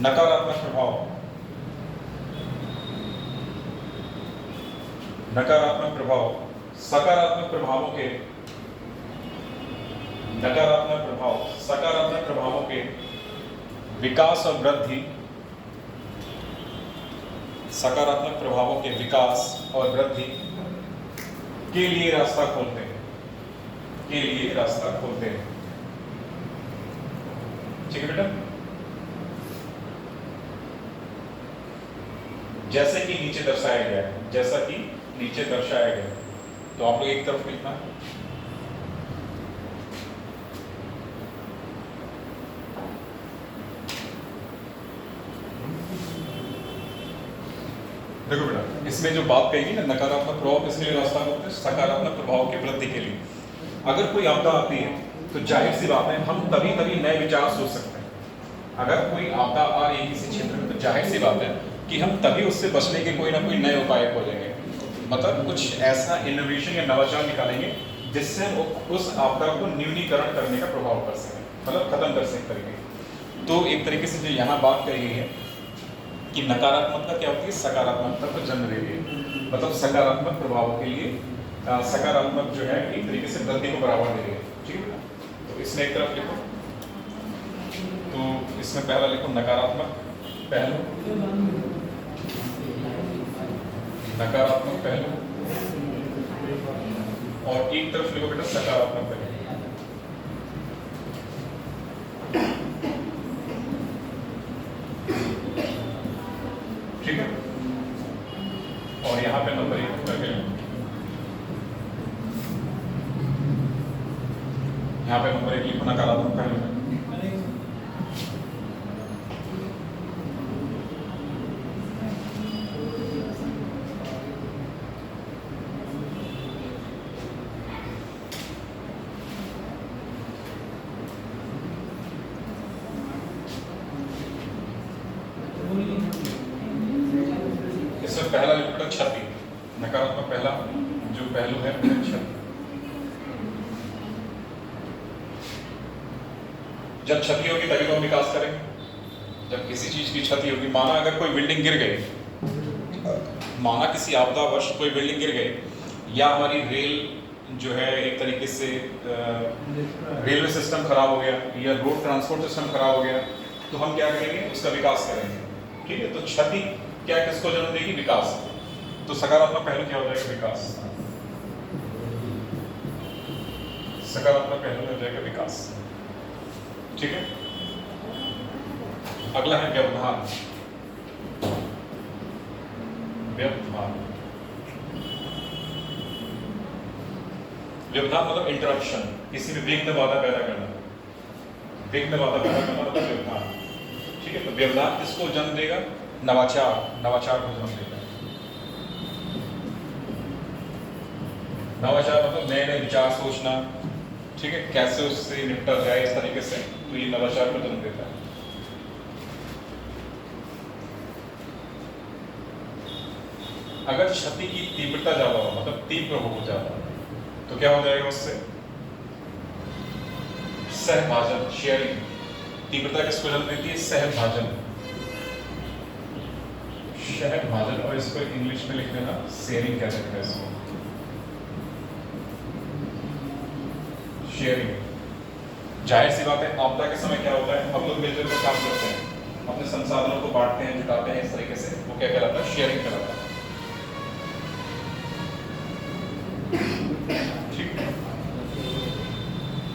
नकारात्मक प्रभाव। नकारात्मक प्रभाव सकारात्मक प्रभावों के। नकारात्मक प्रभाव सकारात्मक प्रभावों के विकास और वृद्धि। सकारात्मक प्रभावों के विकास और वृद्धि के लिए रास्ता खोलते हैं। के लिए रास्ता खोलते हैं। ठीक है बेटा। जैसे कि नीचे दर्शाया गया है। जैसा कि नीचे दर्शाया गया है। तो आप लोग एक तरफ लिखना। देखो बेटा, इसमें जो बात कही ना, नकारात्मक प्रभाव किसके लिए रास्ता खोलते हैं? सकारात्मक प्रभाव की वृद्धि के लिए। अगर कोई आपदा आती है तो जाहिर सी बात है हम तभी नए विचार सोच सकते हैं। अगर कोई आपदा आ रही है किसी क्षेत्र में तो जाहिर सी बात है कि हम तभी उससे बचने के कोई ना कोई नए उपाय खोजेंगे। मतलब कुछ ऐसा इनोवेशन या नवाचार निकालेंगे जिससे हम उस आपदा को न्यूनीकरण करने का प्रभाव कर सकें, मतलब खत्म कर सकें तरीके। तो एक तरीके से जो यहाँ बात कही गई है कि नकारात्मकता क्या होती है? सकारात्मकता को जन्म देती है। मतलब सकारात्मक प्रभावों के लिए सकारात्मक जो है एक तरीके से वृद्धि को बढ़ावा दे रही है। ठीक है। तो इसमें एक तरफ लिखो। तो इसमें पहला लिखो नकारात्मक पहलू। नकारात्मक पहलू। और एक तरफ लिखो बेटा सकारात्मक पहलू। ठीक है। और यहाँ पे नंबर 1 करके यहाँ पे नंबर 1 लिखो नकारात्मक पहलू में। इसमें पहला लिखो बेटा क्षति। नकारात्मक पहला जो पहलू है वो क्षति। जब क्षति होगी तभी तो हम विकास करेंगे। जब किसी चीज की क्षति होगी, माना अगर कोई बिल्डिंग गिर गई, माना किसी आपदावश कोई बिल्डिंग गिर गई, या हमारी रेल जो है एक तरीके से रेलवे सिस्टम खराब हो गया या रोड ट्रांसपोर्ट सिस्टम खराब हो गया, तो हम क्या करेंगे? उसका विकास करेंगे। ठीक है। तो क्षति क्या किसको जन्म देगी? विकास। तो सकारात्मक पहलू क्या हो जाएगा? विकास। सकारात्मक पहलू हो जाएगा विकास। ठीक है। अगला है व्यवधान। व्यवधान। व्यवधान मतलब इंटरप्शन, किसी में विघ्न बाधा पैदा करना। विघ्न बाधा पैदा करना मतलब व्यवधान। ठीक है। तो व्यवधान किसको जन्म देगा? नवाचार। नवाचार को जन्म देगा। नवाचार मतलब नए नए विचार सोचना। ठीक है। कैसे उससे निपटा जाए इस तरीके से, तो ये नवाचार को जन्म देता है। अगर क्षति की तीव्रता ज्यादा हो, मतलब तीव्र हो जाता, तो क्या हो जाएगा उससे? सहभाजन, शेयरिंग। तीव्रता किसको जन्म देती है? सहभाजन। सहभाजन। और इसको इंग्लिश में लिख लेना शेयरिंग कहते हैं इसको। शेयरिंग। जाहिर सी बात है आपदा के समय क्या होता है, हम लोग मिलजुल कर काम करते हैं, अपने संसाधनों को बांटते हैं, जुटाते हैं, इस तरीके से वो क्या कहलाता है, शेयरिंग कहलाता है। ठीक है।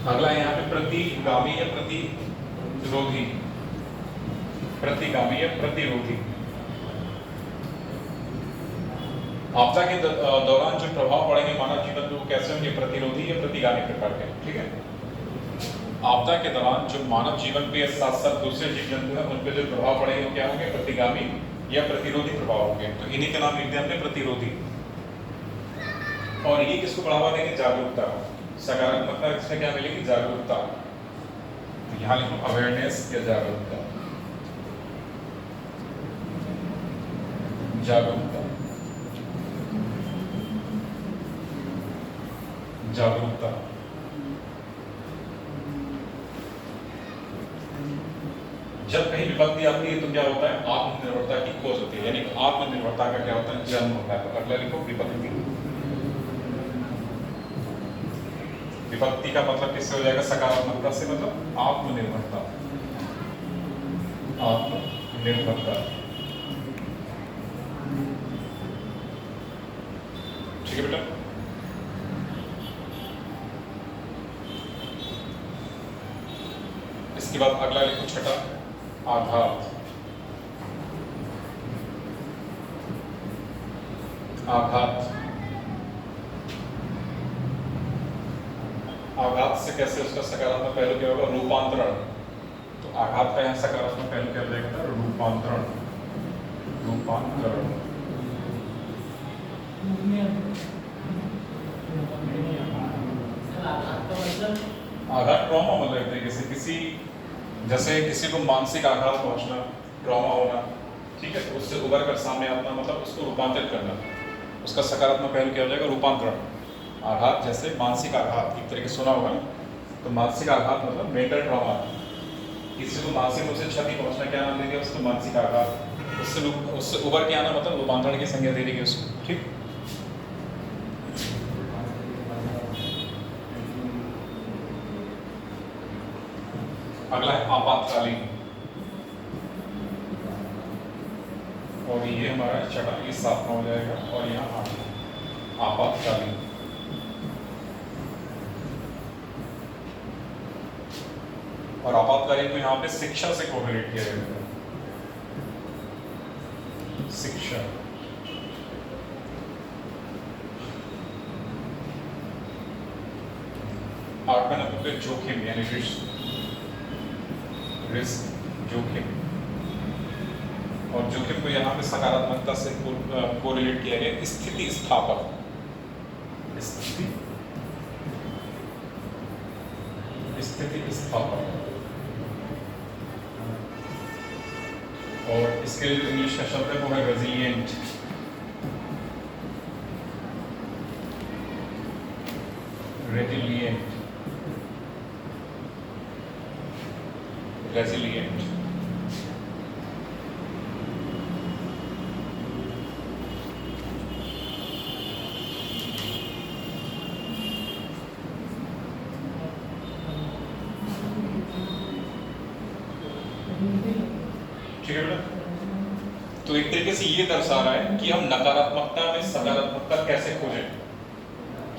अगला है यहाँ पे प्रतिगामी या प्रतिरोधी। प्रतिगामी या प्रतिरोधी। आपदा के दौरान जो प्रभाव पड़ेंगे मानव जीवन पे वो कैसे होंगे, प्रतिरोधी या प्रतिगामी प्रकार के। ठीक है। आपदा के दौरान जो मानव जीवन पे साथ साथ दूसरे जीव जंतु हैं उन पे जो प्रभाव पड़ेंगे वो क्या होंगे, प्रतिगामी या प्रतिरोधी प्रभाव होंगे। तो इन्हीं के नाम लिख दिया हमने, प्रतिरोधी। और ये किसको बढ़ावा देंगे, जागरूकता। सकारात्मकता इसमें क्या मिलेगी, जागरूकता। तो यहाँ लिखो अवेयरनेस या जागरूकता। जागरूकता, जागरूकता। जब कहीं विपत्ति आती है तो क्या होता है, आत्मनिर्भरता की खोज होती है, यानी आत्मनिर्भरता का क्या होता है, जन्म होता है। तो अगला लिखो विपत्ति। विपत्ति का मतलब किससे हो जाएगा, सकारात्मकता से, मतलब आत्मनिर्भरता। आत्मनिर्भरता। ठीक है बेटा। इसके बाद अगला लिखो छठा, आघात। आघात, आघात से कैसे उसका सकारात्मक पहलू क्या होगा, रूपांतरण। तो आघात का यहाँ सकारात्मक पहलू क्या हो जाएगा, रूपांतरण। रूपांतरण। आघात ट्रॉमा मतलब एक तरीके से किसी, जैसे किसी को मानसिक आघात पहुंचना, ट्रॉमा होना, ठीक है, तो उससे उबर कर सामने आना, मतलब उसको रूपांतरित करना। उसका सकारात्मक पहलू क्या हो जाएगा, रूपांतरण। आघात जैसे मानसिक आघात एक तरीके से सुना होगा ना, तो मानसिक आघात मतलब मेंटल ट्रॉमा। किसी को मानसिक रूप से क्षति पहुंचना क्या नाम दे दिया उसको, मानसिक आघात। उससे उबर के आना मतलब रूपांतरण की संज्ञा दे देगी उसको। ठीक। अगला है आपातकालीन, और ये हमारा छठा, ये सातवां हो जाएगा, और यहाँ आठवां, आपातकालीन। और आपातकालीन को यहाँ पे शिक्षा से कोरिलेट किया जाएगा। शिक्षा। आठवां नंबर पे जोखिम यानी रिस्क, जोखिम। और जोखिम को यहाँ पे सकारात्मकता से कोरिलेट किया गया, स्थिति स्थापक। स्थिति स्थापक। और इसके लिए इंग्लिश का शब्द है वो है रेजिलिएंट। Resilient, resilient. ठीक है बेटा। तो एक तरीके से ये दर्शा रहा है कि हम नकारात्मकता में सकारात्मकता कैसे खोजें।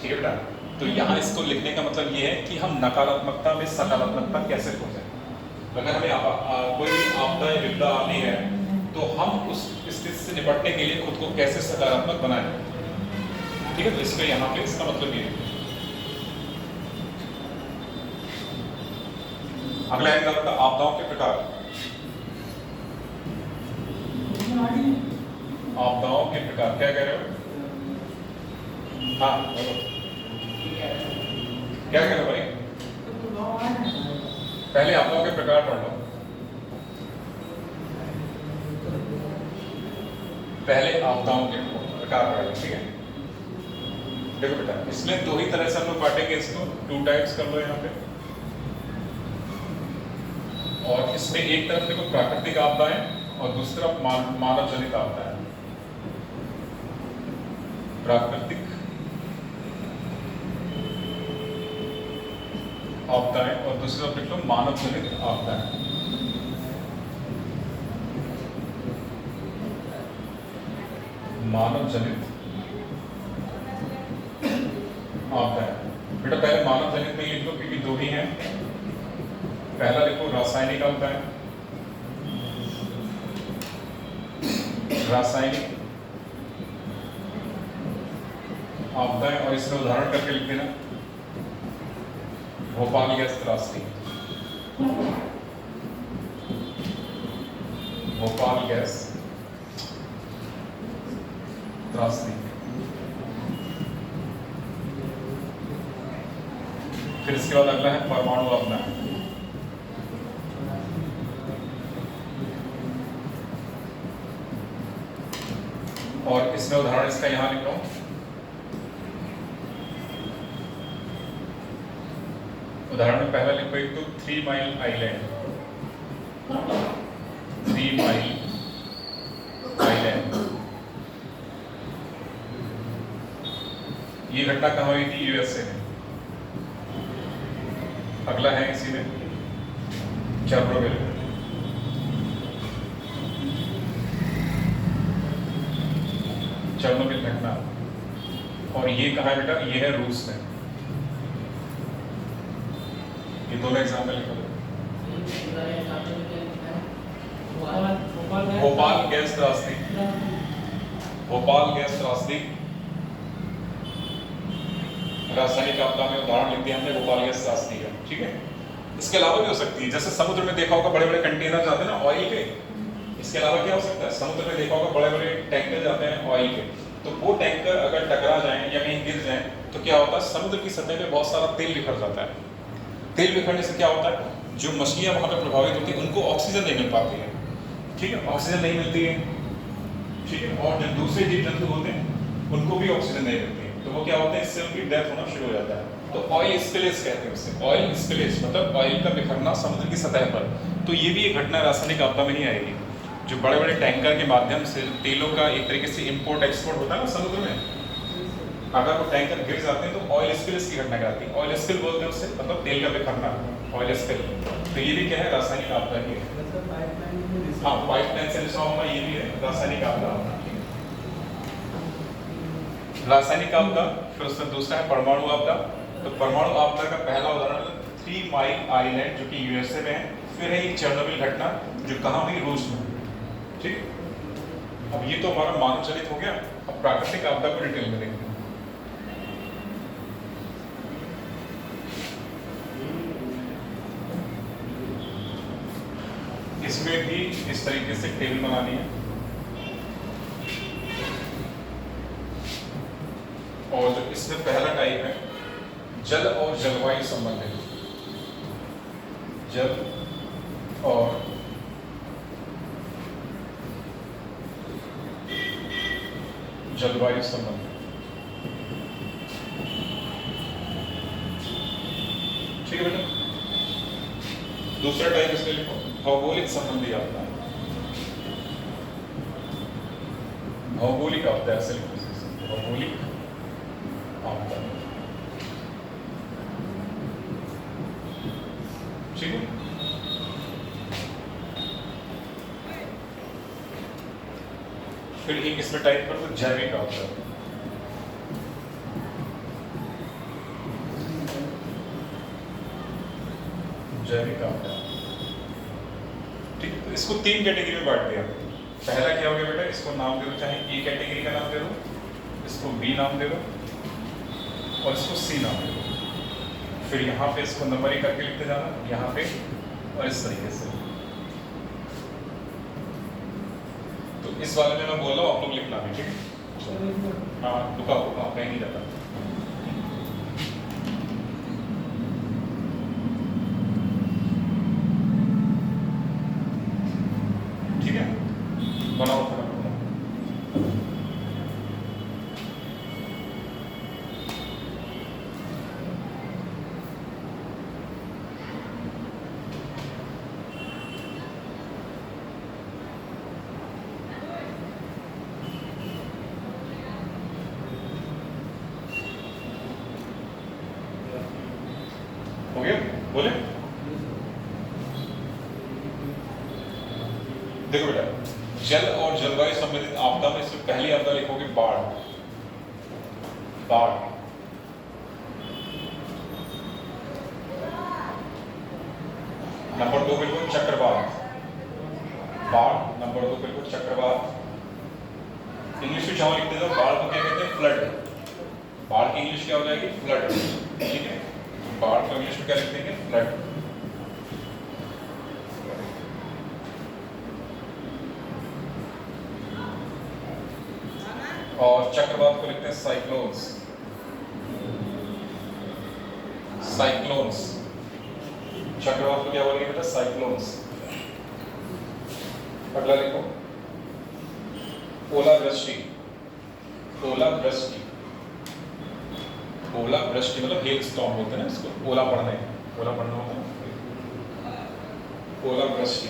ठीक है बेटा। तो यहाँ इसको लिखने का मतलब ये है कि हम नकारात्मकता में सकारात्मकता कैसे खोजें। अगर हमें कोई भी आपदा या विपदा आनी है तो हम उस स्थिति से निपटने के लिए खुद को कैसे सकारात्मक बनाएं। ठीक है। तो इसमें यहाँ पे इसका मतलब ये है। अगला है आपका आपदाओं के प्रकार। आपदाओं के प्रकार क्या कह रहे हो? हाँ बोलो, क्या कह रहे हो भाई? पहले आपदाओं के प्रकार पढ़ लो। पहले आपदाओं के प्रकार पढ़ लो। ठीक है। देखो बेटा, इसमें दो ही तरह से हम लोग बांटेंगे इसको, 2 टाइप्स कर लो यहाँ पे। और इसमें एक तरफ देखो प्राकृतिक आपदाएं और दूसरी तरफ मानव जनित आपदा है। प्राकृतिक आपदाएं, और दूसरी तरफ लिख लो मानव जनित आपदाएं। मानव जनित आपदाएं। बेटा पहले मानव जनित में लिख लो क्योंकि दो ही हैं। पहला लिखो रासायनिक आपदाएं, रासायनिक आपदाएं, और इसमें उदाहरण करके लिख देना भोपाल गैस त्रासदी, भोपाल गैस त्रासदी। फिर इसके बाद अगला है परमाणु आपदा। और इसमें उदाहरण इसका यहां लिख रहा हूं। उदाहरण में पहला लिखो एक तो 3 माइल आइलैंड, 3 माइल आइलैंड। ये घटना कहाँ हुई थी? यूएसए में। अगला है इसी में चेरनोबिल, चेरनोबिल घटना। और ये कहाँ है बेटा? ये है रूस में। ये दोनों एग्जाम्पल लिखो। भोपाल गैस त्रासदी, भोपाल गैस त्रासदी रासायनिक आपदा में उदाहरण लिख दिया हमने भोपाल गैस त्रासदी का। ठीक है, इसके अलावा भी हो सकती है, जैसे समुद्र में देखा होगा बड़े बड़े कंटेनर जाते हैं ना ऑयल के। इसके अलावा क्या हो सकता है? समुद्र में देखा होगा बड़े बड़े टैंकर जाते हैं ऑयल के, तो वो टैंकर अगर टकरा जाएं या कहीं गिर जाएं तो क्या होता है? समुद्र की सतह पे बहुत सारा तेल बिखर जाता है। तेल बिखरने से क्या होता है? जो मछलियां वहां पे प्रभावित होती हैं उनको ऑक्सीजन नहीं मिल पाती है। ठीक है, ऑक्सीजन नहीं मिलती है। ठीक है, और जो दूसरे जीव जंतु होते हैं उनको भी ऑक्सीजन नहीं मिलती है, तो वो क्या होता है? इससे उनकी डेथ होना शुरू हो जाता है। तो ऑयल स्पिलेज कहते हैं उसे, ऑयल स्पिलेज मतलब ऑयल का बिखरना समुद्र की सतह पर। तो ये भी एक घटना रासायनिक आपदा में ही आएगी। जो बड़े बड़े टैंकर के माध्यम से तेलों का एक तरीके से इंपोर्ट एक्सपोर्ट होता है ना समुद्र में, अगर वो टैंकर गिर जाते हैं तो ऑयल स्पिल्स की घटना कहलाती है। ऑयल स्पिल बोलते हैं उससे, मतलब तेल का बिखरना, ऑयल स्पिल। तो ये भी क्या है? रासायनिक आपदा ही है। हाँ, पाइपलाइन से रिसाव होना ये भी है रासायनिक आपदा। रासायनिक आपदा। फिर उसमें दूसरा है परमाणु आपदा। तो परमाणु आपदा का पहला उदाहरण 3 माइल आइलैंड जो कि यूएसए में है। फिर है एक चेरनोबिल घटना जो कहाँ हुई? रूस में। ठीक, अब ये तो हमारा मानव चलित हो गया। अब प्राकृतिक आपदा को डिटेल में देखते हैं। इसमें भी इस तरीके से टेबल बनानी है, और जो इसमें पहला टाइप है जल और जलवायु संबंधित, जल और जलवायु संबंधित। ठीक है बेटा। दूसरा टाइप इसमें लिखो भौगोलिक संबंधी आपदा, भौगोलिक आपदा ऐसे लिखो, भौगोलिक आपदा। ठीक है, फिर एक इसमें टाइप कर दो जैविक आपदा। जैविक आपदा। ठीक है, तो इसको 3 कैटेगरी में बांट दिया। पहला क्या हो गया बेटा? इसको नाम दे दो, चाहे ए कैटेगरी का नाम दे दो, इसको बी नाम दे दो, और इसको सी नाम दे दो। फिर यहाँ पे इसको नंबरिंग करके लिखते जाना, यहाँ पे, और इस तरीके से। तो इस वाले में मैं बोल रहा हूँ, आप लोग लिखना भी। ठीक है, हाँ रुका रुका, कहीं नहीं जाता। ठीक है, बनाओ फटाफट। हो गया? बोले? देखो बेटा, जल और जलवायु संबंधित आपदा में इसमें पहली आपदा लिखोगे बाढ़। बाढ़ नंबर 2 बिल्कुल चक्रवात। बाढ़ नंबर 2 बिल्कुल चक्रवात। इंग्लिश में चाहो लिखते जाओ, बाढ़ को क्या कहते हैं? फ्लड। बाढ़ की इंग्लिश क्या हो जाएगी? फ्लड। ठीक है, बाढ़ को इंग्लिश में क्या लिख देंगे? फ्लड। और चक्रवात को लिखते हैं साइक्लोन्स। साइक्लोन्स, चक्रवात को क्या बोलेंगे बेटा? साइक्लोन्स। अगला लिखो ओलावृष्टि। ओलावृष्टि, ओलावृष्टि मतलब हेल स्टॉर्म बोलते हैं ना इसको, ओला पड़ने, ओला पड़ना होता है ओलावृष्टि।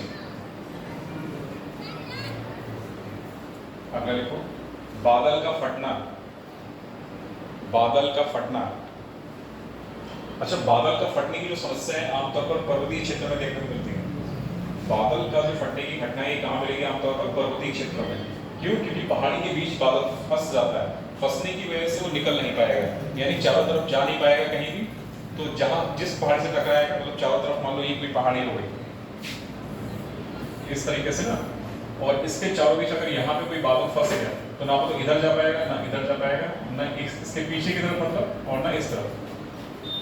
अगला लिखो बादल का फटना। बादल का फटना। अच्छा, बादल का फटने की जो समस्या है आमतौर पर पर्वतीय क्षेत्र में देखने को मिलती है। बादल का जो फटने की घटना है कहाँ मिलेगी? आमतौर पर पर्वतीय क्षेत्रों में। क्यों? क्योंकि पहाड़ी के बीच बादल फंस जाता है, फंसने की वजह से वो निकल नहीं पाएगा, यानी चारों तरफ जा नहीं पाएगा कहीं भी। तो जहां जिस पहाड़ी से टकराएगा, मतलब चारों तरफ मान लो ये कोई पहाड़ी हो गई इस तरीके से ना, और इसके चारों बीच अगर यहाँ पे कोई बादल फंस गया तो ना तो इधर जा पाएगा, ना इधर जा पाएगा, ना इसके पीछे की तरफ मतलब, और ना इस तरफ।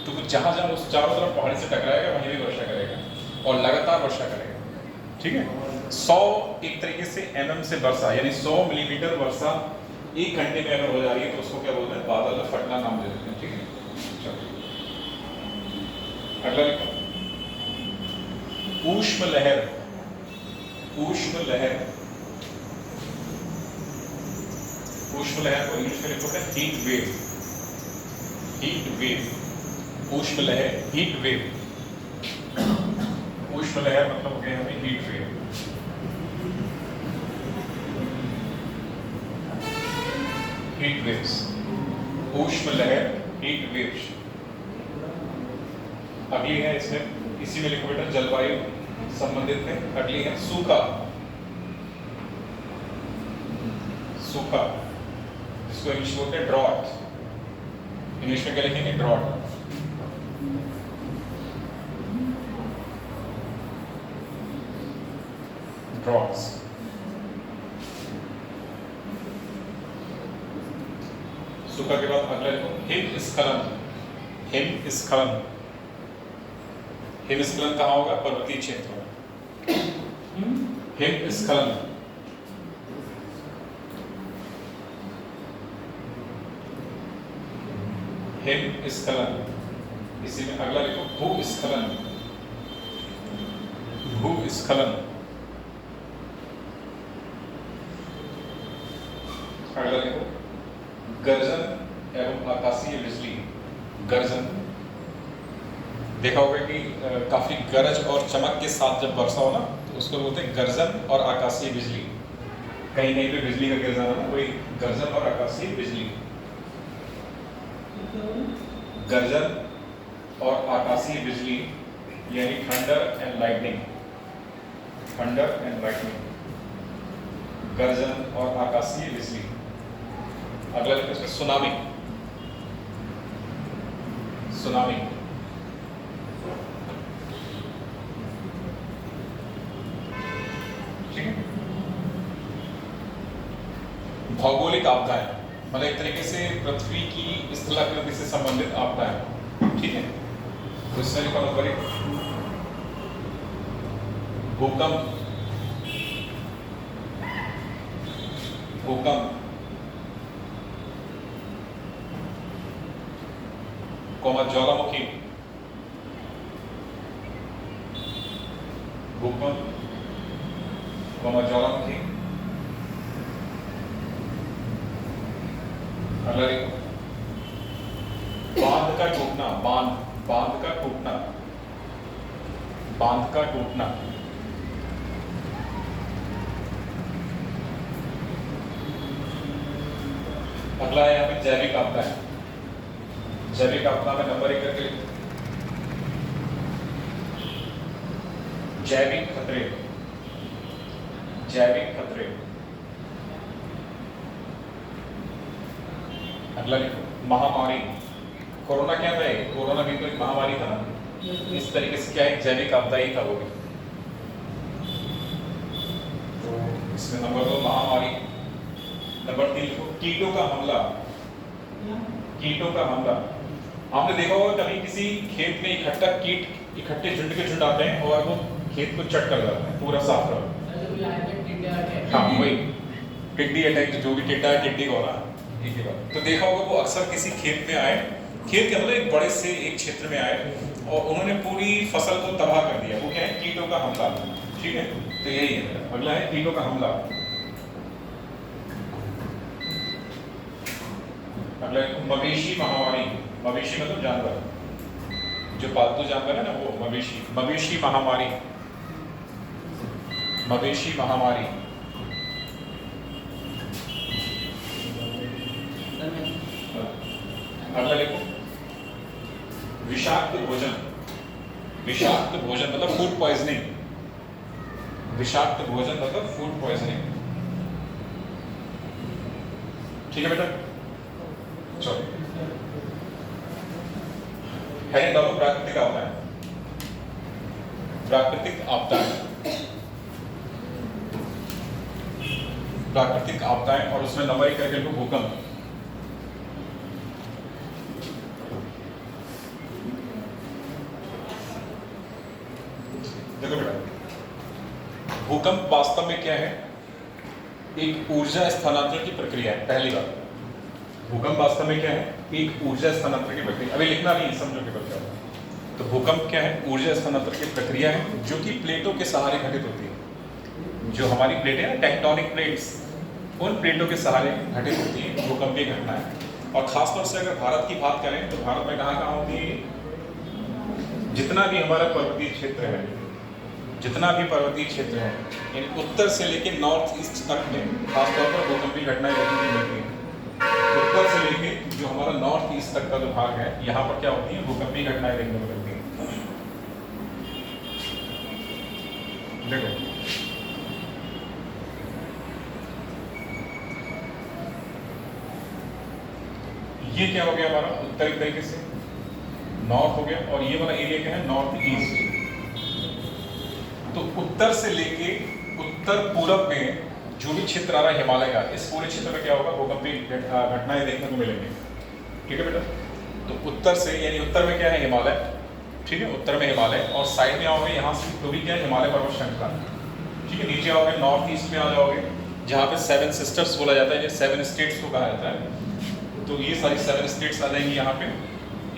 तो जहां जहां उस चारों तरफ पहाड़ी से टकराएगा वहीं भी वर्षा करेगा और लगातार वर्षा करेगा। ठीक है, 100 एक तरीके से mm से वर्षा, यानी 100 मिलीमीटर वर्षा 1 घंटे में अगर हो जा रही है तो उसको क्या बोलते हैं? बादल का फटना नाम दे देते हैं। ठीक है, चलो अगला लिखो ऊष्म लहर। ऊष्म लहर, ऊष्म लहर को इंग्लिश में लिखोगे हीट वेव। हीट वेव, ऊष्म लहर, हीट वेव। ऊष्म लहर मतलब हो गया हमें हीट वेव। हीट वेव्स, ऊष्म लहर, हीट वेव्स। अगली है इसमें, इसी में लिखो बेटा जलवायु संबंधित है। अगली है सूखा। सूखा, जिसको इंग्लिश में बोलते हैं ड्रॉट। इंग्लिश में क्या लिखेंगे? ड्रॉट। ड्रॉट्स। सूखा के बाद अगला लिखो हिमस्खलन। हिमस्खलन, हिमस्खलन कहाँ होगा? पर्वतीय क्षेत्र में। हिमस्खलन, हिमस्खलन। इसी में अगला लिखो भूस्खलन। भूस्खलन। अगला लिखो गर्जन एवं आकाशीय बिजली। गर्जन, देखा होगा कि काफी गरज और चमक के साथ जब वर्षा हो ना तो उसको बोलते हैं गर्जन और आकाशीय बिजली। कहीं कहीं पे बिजली का गिर जाना ना, वही गर्जन और आकाशीय बिजली। गर्जन और आकाशीय बिजली यानी thunder and lightning. Thunder and lightning, गर्जन और आकाशीय बिजली। अगला लिखो इसमें सुनामी। सुनामी, ठीक है। भौगोलिक आपदाएं मतलब एक तरीके से पृथ्वी की स्थलाकृति से संबंधित आपदाएं। ठीक है, तो इसमें लिखो नंबर 1 भूकंप। भूकंप, ज्वालामुखी। भूकंप, ज्वालामुखी। अगला देखो बांध का टूटना। बांध, बांध का टूटना। बांध का टूटना। अगला है यहाँ पे जैविक आपदा है। जैविक आपदा में नंबर 1 करके लिखो। जैविक खतरे, जैविक खतरे। अगला लिखो महामारी। कोरोना क्या था? कोरोना भी तो एक महामारी था ना, इस तरीके से क्या है, जैविक आपदा ही था वो भी। तो इसमें नंबर 2 महामारी। नंबर 3 लिखो कीटों का हमला, कीटों का हमला। आपने देखा होगा कभी किसी खेत में इकट्ठा कीट इकट्ठे झुंड के झुंड आते हैं और वो खेत को चट कर जाते हैं, पूरा साफ कर। हाँ वही टिड्डी अटैक, जो भी टिड्डा है टिड्डी को रहा ठीक है। तो देखा होगा वो अक्सर किसी खेत में आए, खेत के मतलब एक बड़े से एक क्षेत्र में आए और उन्होंने पूरी फसल को तबाह कर दिया। वो क्या है? कीटों का हमला। ठीक है, तो यही है। अगला है कीटों का हमला। अगला है मवेशी महामारी। मवेशी मतलब जानवर, जो पालतू जानवर है ना वो मवेशी। मवेशी महामारी, मवेशी महामारी। अगला लिखो विषाक्त भोजन। विषाक्त भोजन मतलब फूड पॉइजनिंग। विषाक्त भोजन मतलब फूड पॉइजनिंग। ठीक है बेटा, चलो है डालो प्राकृतिक आपदाएं। प्राकृतिक आपदाएं, प्राकृतिक आपदाएं और उसमें नंबर 1 करके लिखो भूकंप। देखो बेटा, भूकंप वास्तव में क्या है? एक ऊर्जा स्थानांतरण की प्रक्रिया है। पहली बात, भूकंप वास्तव में क्या है? एक ऊर्जा स्थानांतरण की प्रक्रिया। अभी लिखना नहीं, समझो के बच्चा। तो भूकंप क्या है? ऊर्जा स्थानांतरण की प्रक्रिया है जो कि प्लेटों के सहारे घटित होती है। जो हमारी प्लेटें हैं टेक्टोनिक प्लेट्स, उन प्लेटों के सहारे घटित होती है भूकंपीय घटनाएं। और खासतौर से अगर भारत की बात करें तो भारत में कहाँ कहाँ होती है? जितना भी हमारा पर्वतीय क्षेत्र है, जितना भी पर्वतीय क्षेत्र है, यानी उत्तर से लेकर नॉर्थ ईस्ट तक में खासतौर पर भूकंपीय घटनाएं देखने को मिलती हैं। उत्तर से लेकर जो हमारा नॉर्थ ईस्ट तक का जो भाग है, यहाँ पर क्या होती है? भूकंपीय घटनाएं देखने को मिलती हैं। देखो ये क्या हो गया हमारा? उत्तरी तरीके से नॉर्थ हो गया, और ये वाला एरिया क्या है? North east. तो उत्तर से लेके उत्तर पूरब में जो भी क्षेत्र आ रहा है हिमालय का, इस पूरे क्षेत्र में क्या होगा? भूकंपीय घटनाएं देखने को मिलेंगी। ठीक है बेटा, तो उत्तर से यानी उत्तर में क्या है? हिमालय। ठीक है, उत्तर में हिमालय, और साइड में आओगे यहाँ से तो भी क्या है? हिमालय पर्वत श्रृंखला। ठीक है, नीचे आओगे नॉर्थ ईस्ट में आ जाओगे जहाँ पे 7 सिस्टर्स बोला जाता है, ये 7 स्टेट्स को कहा जाता है। तो ये सारी 7 स्टेट्स आ जाएंगी यहाँ पे।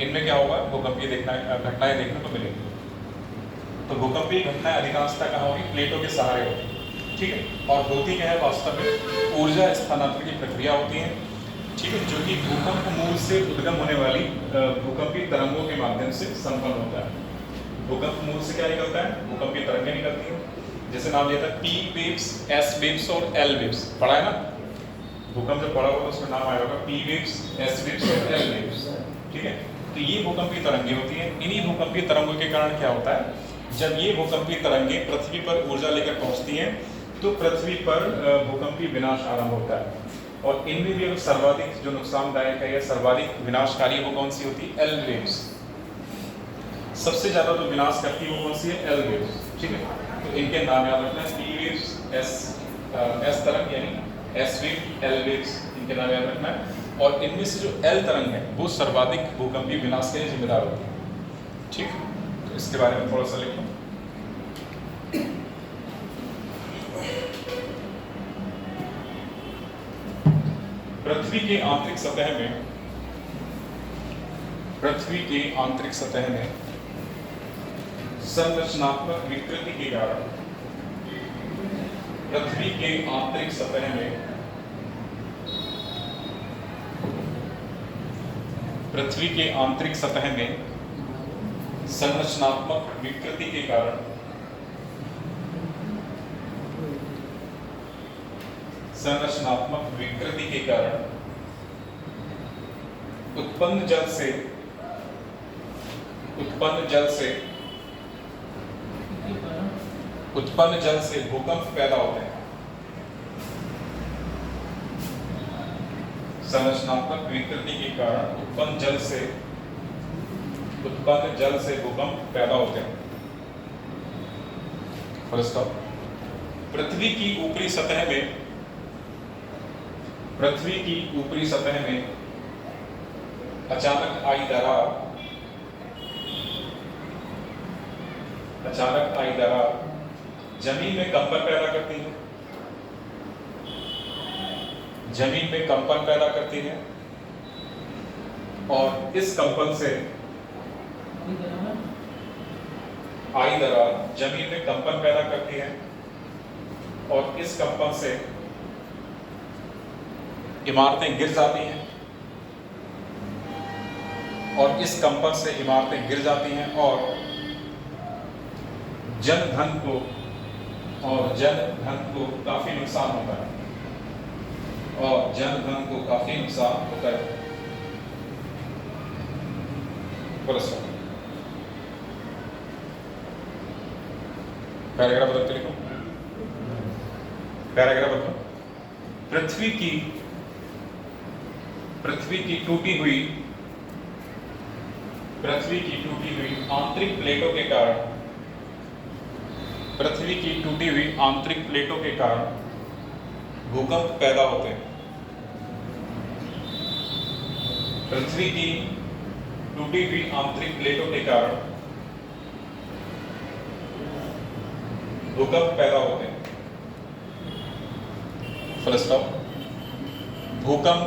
इनमें क्या होगा? भूकंपीय घटनाएं देखने को मिलेंगी। तो भूकंपीय घटनाएं अधिकांशतः कहाँ होगी? प्लेटों के सहारे होगी। ठीक है, और होती क्या है वास्तव में? ऊर्जा स्थानांतरण की प्रक्रिया होती है। ठीक है, जो कि भूकंप मूल से उद्गम होने वाली भूकंपीय तरंगों के माध्यम से संपन्न होता है। भूकंप मूल से क्या निकलता है? भूकंपीय तरंगें निकलती हैं। जैसे नाम लिया था P वेव्स, S वेव्स और L वेव्स, पढ़ा है ना? भूकंप जब पढ़ा होगा तो उसमें नाम आया होगा P वेव्स, S वेव्स और L वेव्स। ठीक है, तो ये भूकंपीय तरंगें होती हैं। इन्हीं भूकंपीय तरंगों के कारण क्या होता है? जब ये भूकंपीय तरंगें पृथ्वी पर ऊर्जा लेकर पहुंचती हैं तो पृथ्वी पर भूकंपीय विनाश आरंभ होता है। और इनमें भी अगर सर्वाधिक जो नुकसानदायक है या सर्वाधिक विनाशकारी वो कौन सी होती है? L waves. सबसे ज्यादा जो विनाश करती है वो कौन सी है? L waves. ठीक है, तो इनके नाम याद रखना है। पी वेव्स, एस तरंग यानी एस वेव, एल वेव्स, इनके नाम याद रखना है। और इनमें से जो एल तरंग है वो सर्वाधिक भूकंपीय विनाश के लिए जिम्मेदार होती है। ठीक, तो इसके बारे में थोड़ा सा लिखो। पृथ्वी के आंतरिक सतह में, पृथ्वी के आंतरिक सतह में संरचनात्मक विकृति के कारण, पृथ्वी के आंतरिक सतह में, पृथ्वी के आंतरिक सतह में संरचनात्मक विकृति के कारण, संरचनात्मक विकृति के कारण उत्पन्न जल से उत्पन्न जल से भूकंप पैदा होते हैं। संरचनात्मक विकृति के कारण उत्पन्न जल से भूकंप पैदा होते हैं। फर्स्ट ऑफ, पृथ्वी की ऊपरी सतह में अचानक आई दरार जमीन में कंपन पैदा करती है और इस कंपन से आई दरार जमीन में कंपन पैदा करती है और इस कंपन से इमारतें गिर जाती हैं और इस कंपन से इमारतें गिर जाती हैं और जनधन को काफी नुकसान होता है पैराग्राफ बदलते लिखो। पैराग्राफ बदलो। पृथ्वी की टूटी हुई आंतरिक प्लेटों के कारण भूकंप पैदा होते हैं। पृथ्वी की टूटी हुई आंतरिक प्लेटों के कारण भूकंप पैदा होते हैं। Full stop. भूकंप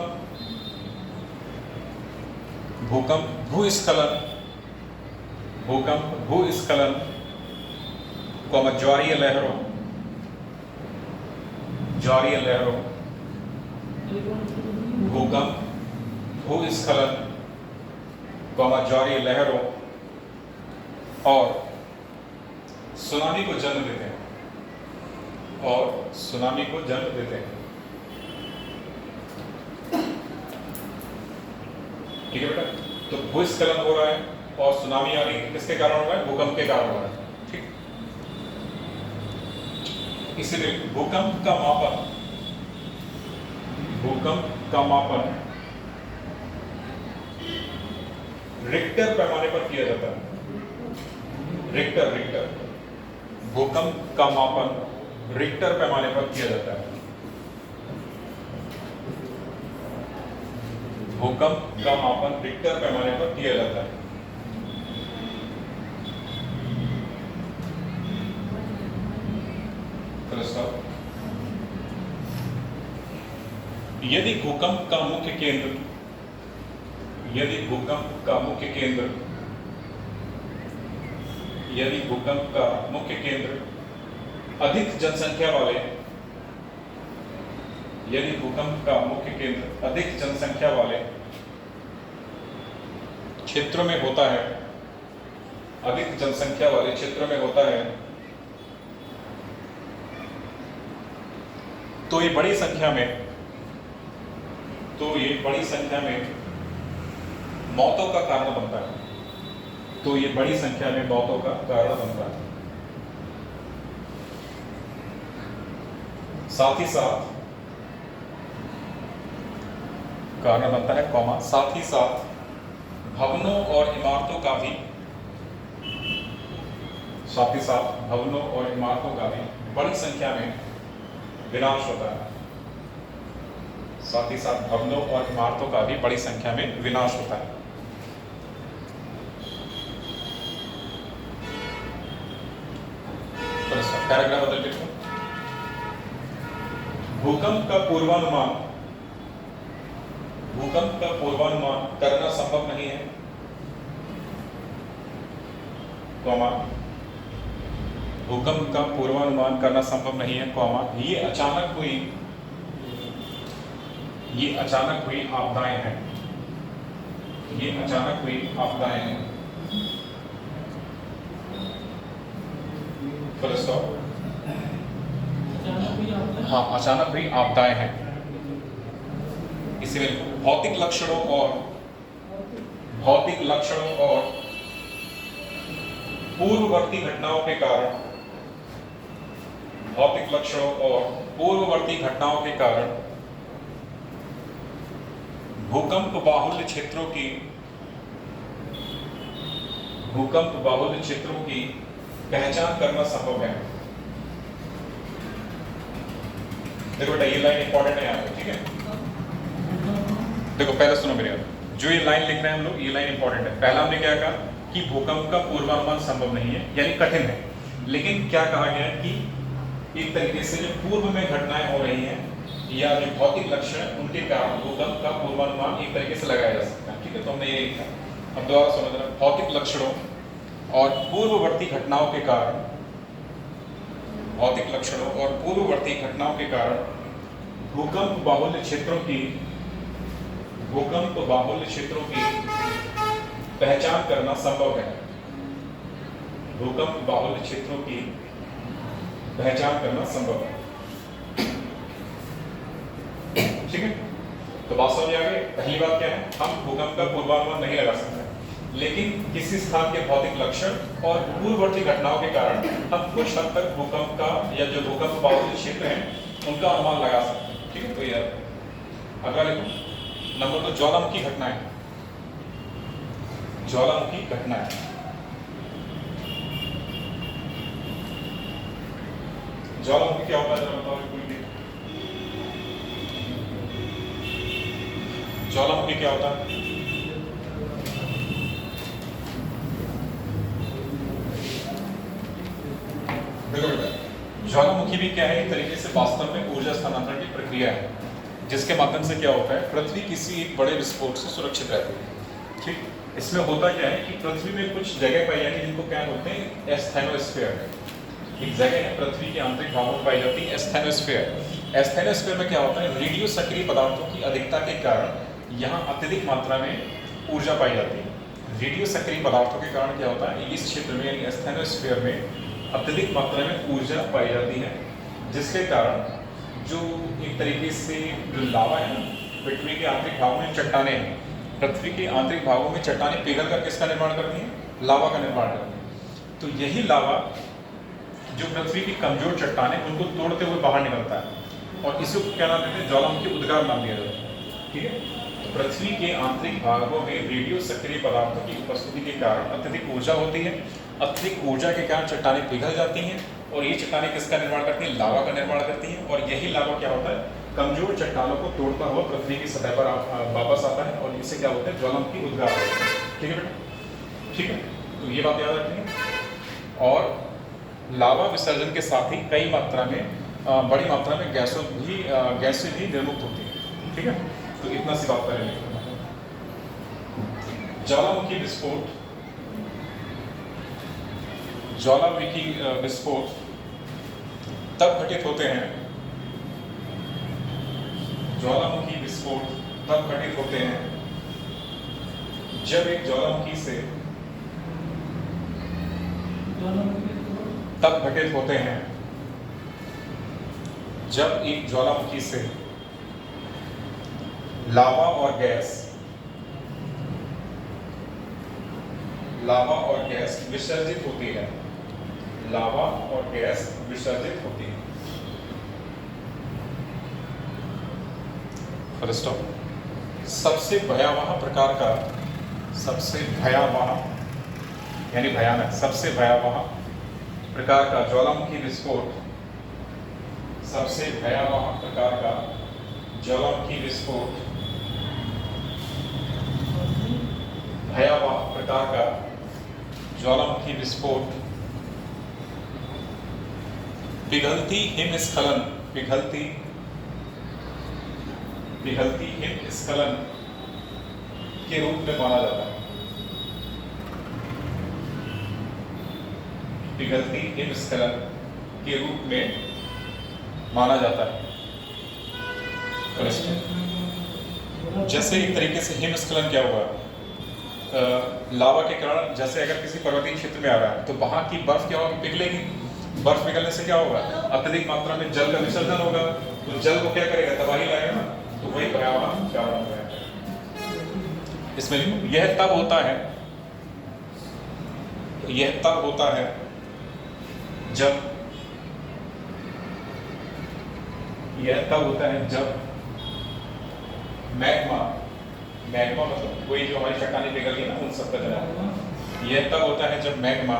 भूस्खलन ज्वारीय लहरों भूकंप भूस्खलन ज्वारीय लहरों और सुनामी को जन्म देते हैं ठीक है बेटा। तो भूस्खलन हो रहा है और सुनामी आ रही है, किसके कारण हो रहा है? भूकंप के कारण हो रहा है। ठीक, इसलिए भूकंप का मापन रिक्टर पैमाने पर किया जाता है। रिक्टर भूकंप का मापन रिक्टर पैमाने पर किया जाता है। भूकंप का मापन रिक्टर पैमाने पर किया जाता है। यदि भूकंप का मुख्य केंद्र अधिक जनसंख्या वाले क्षेत्रों में होता है, तो ये बड़ी संख्या में मौतों का कारण बनता है। साथ ही साथ भवनों और इमारतों का भी बड़ी संख्या में विनाश होता है। पैराग्राफ बदल लिखो। भूकंप का पूर्वानुमान करना संभव नहीं है, ये अचानक हुई आपदाएं हैं। Full stop. अचानक हुई आपदाएं हैं। इसमें भौतिक लक्षणों और पूर्ववर्ती घटनाओं के कारण भौतिक लक्षणों और पूर्ववर्ती घटनाओं के कारण भूकंप बाहुल्य क्षेत्रों की पहचान करना संभव है। देखो बेटा, ये लाइन इंपॉर्टेंट है यहाँ पे, ठीक है। देखो पहले सुनो मेरी बात, जो ये लाइन लिख रहे हैं हम लोग, ये लाइन इंपॉर्टेंट है। पहला हमने क्या कहा कि भूकंप का पूर्वानुमान संभव नहीं है, यानी कठिन है। लेकिन क्या कहा गया है कि एक तरीके से जो पूर्व में घटनाएं हो रही हैं या जो भौतिक लक्षण, उनके कारण भूकंप का पूर्वानुमान एक तरीके से लगाया जा सकता है, ठीक है। तो हमने ये लिखा। अब दोबारा समझ रहे, भौतिक लक्षणों और पूर्ववर्ती घटनाओं के कारण, भौतिक लक्षणों और पूर्ववर्ती घटनाओं के कारण भूकंप बाहुल्य क्षेत्रों की पहचान करना संभव है। भूकंप बाहुल्य क्षेत्रों की पहचान करना संभव है, ठीक है। तो बात समझ आ गई। पहली बात क्या है, हम भूकंप का पूर्वानुमान नहीं लगा सकते, लेकिन किसी स्थान के भौतिक लक्षण और पूर्ववर्ती घटनाओं के कारण हम कुछ हद तक भूकंप का या जो भूकंप बाहुल्य क्षेत्र है उनका अनुमान लगा सकते हैं, ठीक है। तो यार अगला देखो, नंबर 2, ज्वालामुखी घटनाएं। ज्वालामुखी घटनाएं, ज्वालामुखी क्या होता है जरा बताओ। ज्वालामुखी क्या होता है? देखो बेटा, ज्वालामुखी भी क्या है, एक तरीके से वास्तव में ऊर्जा स्थानांतरण की प्रक्रिया है, जिसके माध्यम से क्या होता है, पृथ्वी किसी एक बड़े विस्फोट से सुरक्षित रहती है, ठीक। इसमें होता क्या है कि पृथ्वी में कुछ जगह पाई जाती है जिनको क्या बोलते हैं, एस्थेनोस्फीयर। एक जगह है पृथ्वी के आंतरिक भागों में पाई जाती है, एस्थेनोस्फीयर। एस्थेनोस्फीयर में क्या होता है, रेडियो सक्रिय पदार्थों की अधिकता के कारण यहाँ अत्यधिक मात्रा में ऊर्जा पाई जाती है। रेडियो सक्रिय पदार्थों के कारण क्या होता है, इस क्षेत्र में यानी एस्थेनोस्फीयर में अत्यधिक मात्रा में ऊर्जा पाई जाती है, जिसके कारण जो एक तरीके से जो लावा है ना, पृथ्वी के आंतरिक भागों में चट्टानें हैं, पृथ्वी के आंतरिक भागों में चट्टानें पिघल कर किसका निर्माण करती हैं, लावा का निर्माण करती हैं। तो यही लावा जो पृथ्वी की कमजोर चट्टानें उनको तोड़ते हुए बाहर निकलता है, और इसी को क्या नाम देते हैं, ज्वालामुखी उद्गार नाम दिया जाता है, ठीक है। तो पृथ्वी के आंतरिक भागों में रेडियो सक्रिय पदार्थों की उपस्थिति के कारण अत्यधिक ऊर्जा होती है। अत्यधिक ऊर्जा के कारण चट्टानें पिघल जाती हैं, और ये चट्टानें किसका निर्माण करती हैं, लावा का निर्माण करती हैं। और यही लावा क्या होता है, कमजोर चट्टानों को तोड़ता हुआ पृथ्वी की सतह पर वापस आता है, और इसे क्या बोलते हैं, ज्वालामुखी उद्गार होता है, ठीक है बेटा, ठीक है। तो ये बात याद रखनी। और लावा विसर्जन के साथ ही कई मात्रा में बड़ी मात्रा में गैसें भी निर्मुक्त होती है, ठीक है। तो इतना सी बात करें। ज्वालामुखी विस्फोट, ज्वालामुखी विस्फोट तब घटित होते हैं, ज्वालामुखी विस्फोट तब घटित होते हैं जब एक ज्वालामुखी से तब घटित होते हैं जब एक ज्वालामुखी से लावा और गैस विसर्जित होती है, लावा और गैस विसर्जित होती है। फर्स्ट ऑफ, सबसे भयावह प्रकार का, सबसे भयावह यानी भयानक, सबसे भयावह प्रकार का ज्वालामुखी विस्फोट, सबसे भयावह प्रकार का ज्वालामुखी विस्फोट, भयावह प्रकार का ज्वालामुखी विस्फोट पिघलती हिमस्खलन, पिघलती हिमस्खलन के रूप में माना जाता है, पिघलती हिमस्खलन के रूप में माना जाता है। जैसे एक तरीके से हिमस्खलन क्या हुआ, लावा के कारण, जैसे अगर किसी पर्वतीय क्षेत्र में आ रहा है तो वहां की बर्फ क्या होगी, पिघलेगी। बर्फ पिघलने से क्या होगा, अत्यधिक मात्रा में जल का विसर्जन होगा, तो जल को क्या करेगा, तबाही लाएगा ना, तो वही भयावह कारण है। इसमें यह तब होता है जब यह तब होता है जब मैग्मा मतलब वही जो हमारी चट्टानें पिघलती है ना, उन सब का जवाब। यह तब होता है जब मैग्मा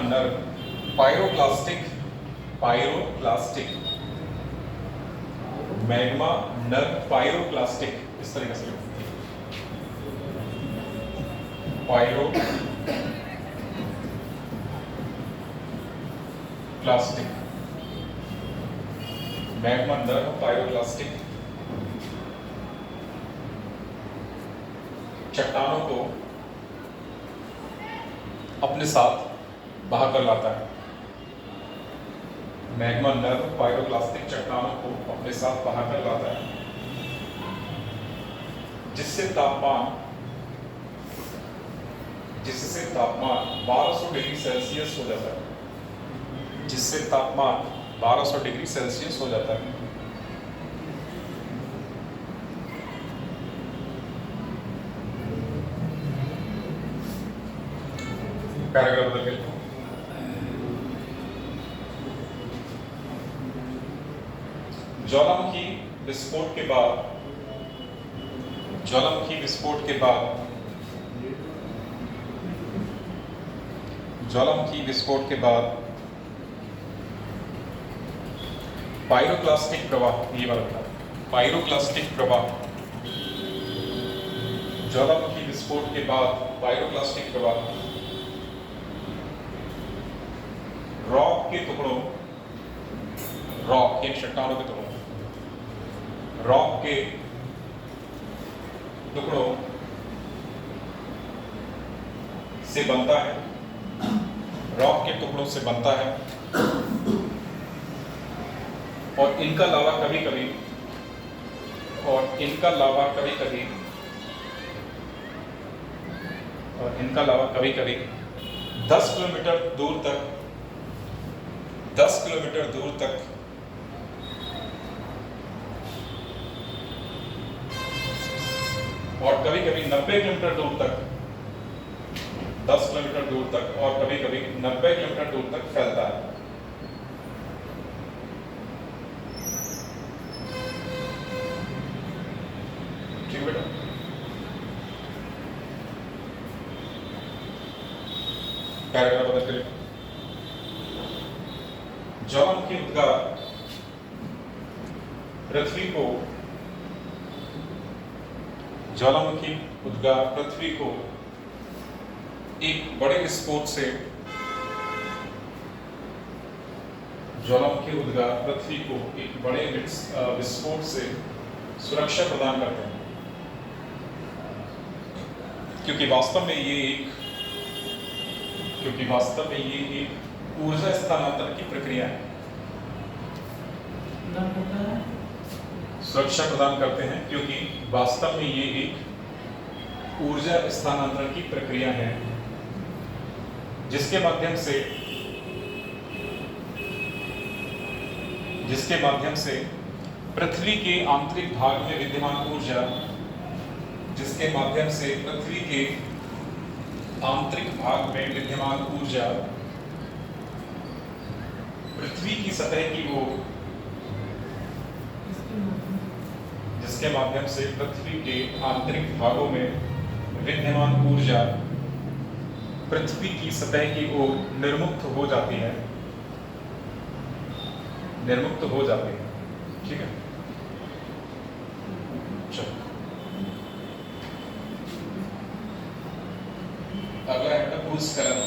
नर्म पायरोक्लास्टिक मैग्मा नर्म पायरोक्लास्टिक, इस तरीके से पायरोक्लास्टिक मैग्मा नर्म पायरोक्लास्टिक चट्टानों को अपने साथ बहा कर लाता है। मैग्मा नर्म पायरोक्लास्टिक चट्टानों को अपने साथ बहा कर लाता है, जिससे तापमान 1200 डिग्री सेल्सियस हो जाता है, जिससे तापमान 1200 डिग्री सेल्सियस हो जाता है। पैराग्राफ बदल के ज्वालामुखी विस्फोट के बाद पायरोक्लास्टिक प्रवाह, ये वाला था पायरोक्लास्टिक प्रवाह। ज्वालामुखी विस्फोट के बाद पायरोक्लास्टिक प्रवाह रॉक के चट्टानों के टुकड़ों रॉक के टुकड़ों से बनता है, रॉक के टुकड़ों से बनता है, और इनका लावा कभी कभी 10 किलोमीटर दूर तक और कभी कभी 90 किलोमीटर दूर तक 10 किलोमीटर दूर तक और कभी कभी 90 किलोमीटर दूर तक फैलता है। ठीक बेटा, पैराग्राफ बदल करिए। ज्वालामुखी उद्गार पृथ्वी को एक बड़े विस्फोट से सुरक्षा प्रदान करते हैं, क्योंकि वास्तव में ये एक ऊर्जा स्थानांतरण की प्रक्रिया है। सुरक्षा प्रदान करते हैं क्योंकि वास्तव में ये एक ऊर्जा स्थानांतरण की प्रक्रिया है, जिसके माध्यम से पृथ्वी के आंतरिक भाग में विद्यमान ऊर्जा पृथ्वी की सतह की ओर, जिसके माध्यम से पृथ्वी के आंतरिक भागों में विद्यमान ऊर्जा पृथ्वी की सतह की ओर निर्मुक्त हो जाती है। ठीक है, चलो अगला है भूस्खलन।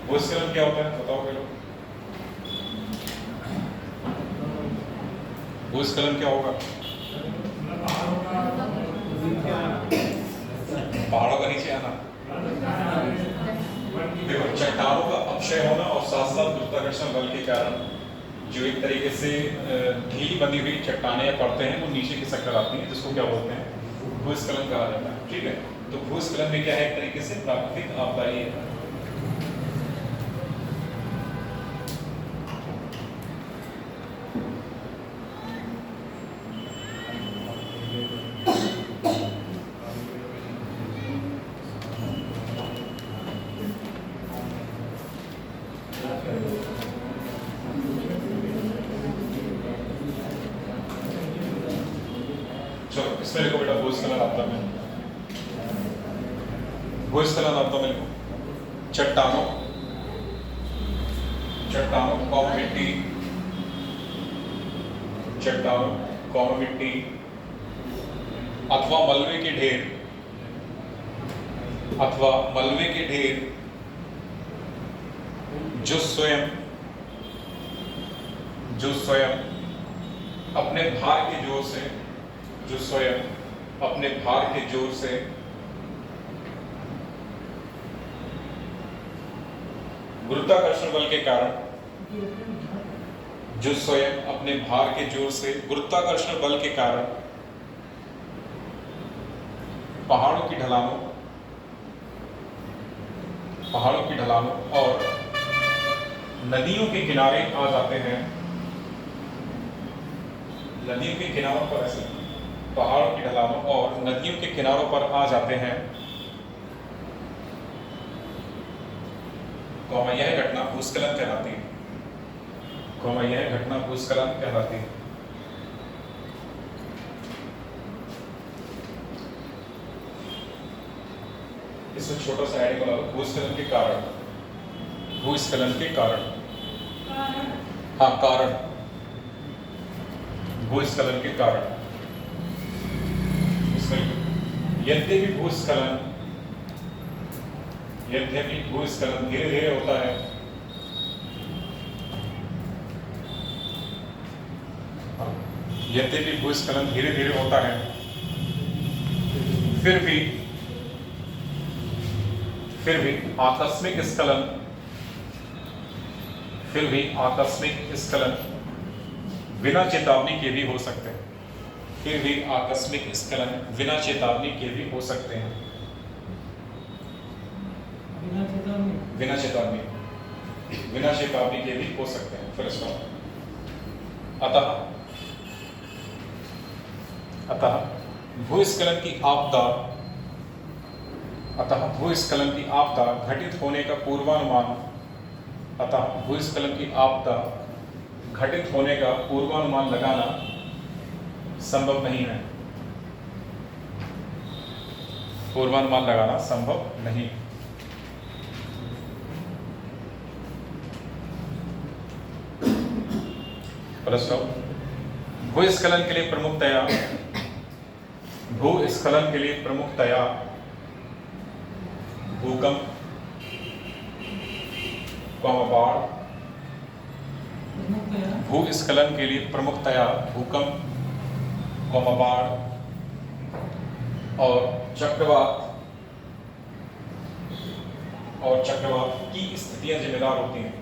भूस्खलन क्या होता है बताओ लोग? भूस्खलन क्या होगा? पहाड़ों का नीचे आना। देखो, चट्टानों का अपक्षय होना और साथ साथ गुरुत्वाकर्षण बल के कारण जो एक तरीके से ढीली बंधी हुई चट्टानें या परतें हैं वो नीचे खिसक कर आती हैं, जिसको क्या बोलते हैं? भूस्खलन कहा जाता है। ठीक है, तो भूस्खलन में क्या है? एक तरीके से प्राकृतिक आपदा ही है। इसमें लिखो बेटा भूस्खलन आपदा में, भूस्खलन आपदा में लिखो चट्टानों, चट्टानों कौम मिट्टी, चट्टानों कौम मिट्टी अथवा मलबे के ढेर, अथवा मलबे के ढेर जो स्वयं अपने भार के जोर से, जो स्वयं अपने भार के जोर से गुरुत्वाकर्षण बल के कारण, जो स्वयं अपने भार के जोर से गुरुत्वाकर्षण बल के कारण पहाड़ों की ढलानों और नदियों के किनारे आ जाते हैं, नदियों के किनारों पर, ऐसे पहाड़ों की ढलानों और नदियों के किनारों पर आ जाते हैं, कौमा यह घटना भूस्खलन कहलाती है, कौमा यह घटना भूस्खलन कहलाती है। इसमें छोटा सा आइडिया बना लो, भूस्खलन के कारण, भूस्खलन के कारण, हाँ कारण, भूस्खलन के कारण। इसमें यद्यपि भूस्खलन धीरे धीरे होता है, यद्यपि भूस्खलन धीरे धीरे होता है, फिर भी आकस्मिक स्खलन बिना चेतावनी के भी हो सकते हैं, फिर भी आकस्मिक स्खलन बिना चेतावनी के भी हो सकते हैं, बिना चेतावनी के भी हो सकते हैं। फिर अतः भूस्खलन की आपदा घटित होने का पूर्वानुमान, अतः भूस्खलन की आपदा घटित होने का पूर्वानुमान लगाना संभव नहीं है, पूर्वानुमान लगाना संभव नहीं। भूस्खलन के लिए प्रमुखतया भूकंप, बाढ़, भूस्खलन के लिए प्रमुखतया भूकंप, बाढ़ और चक्रवात की स्थितियां जिम्मेदार होती हैं,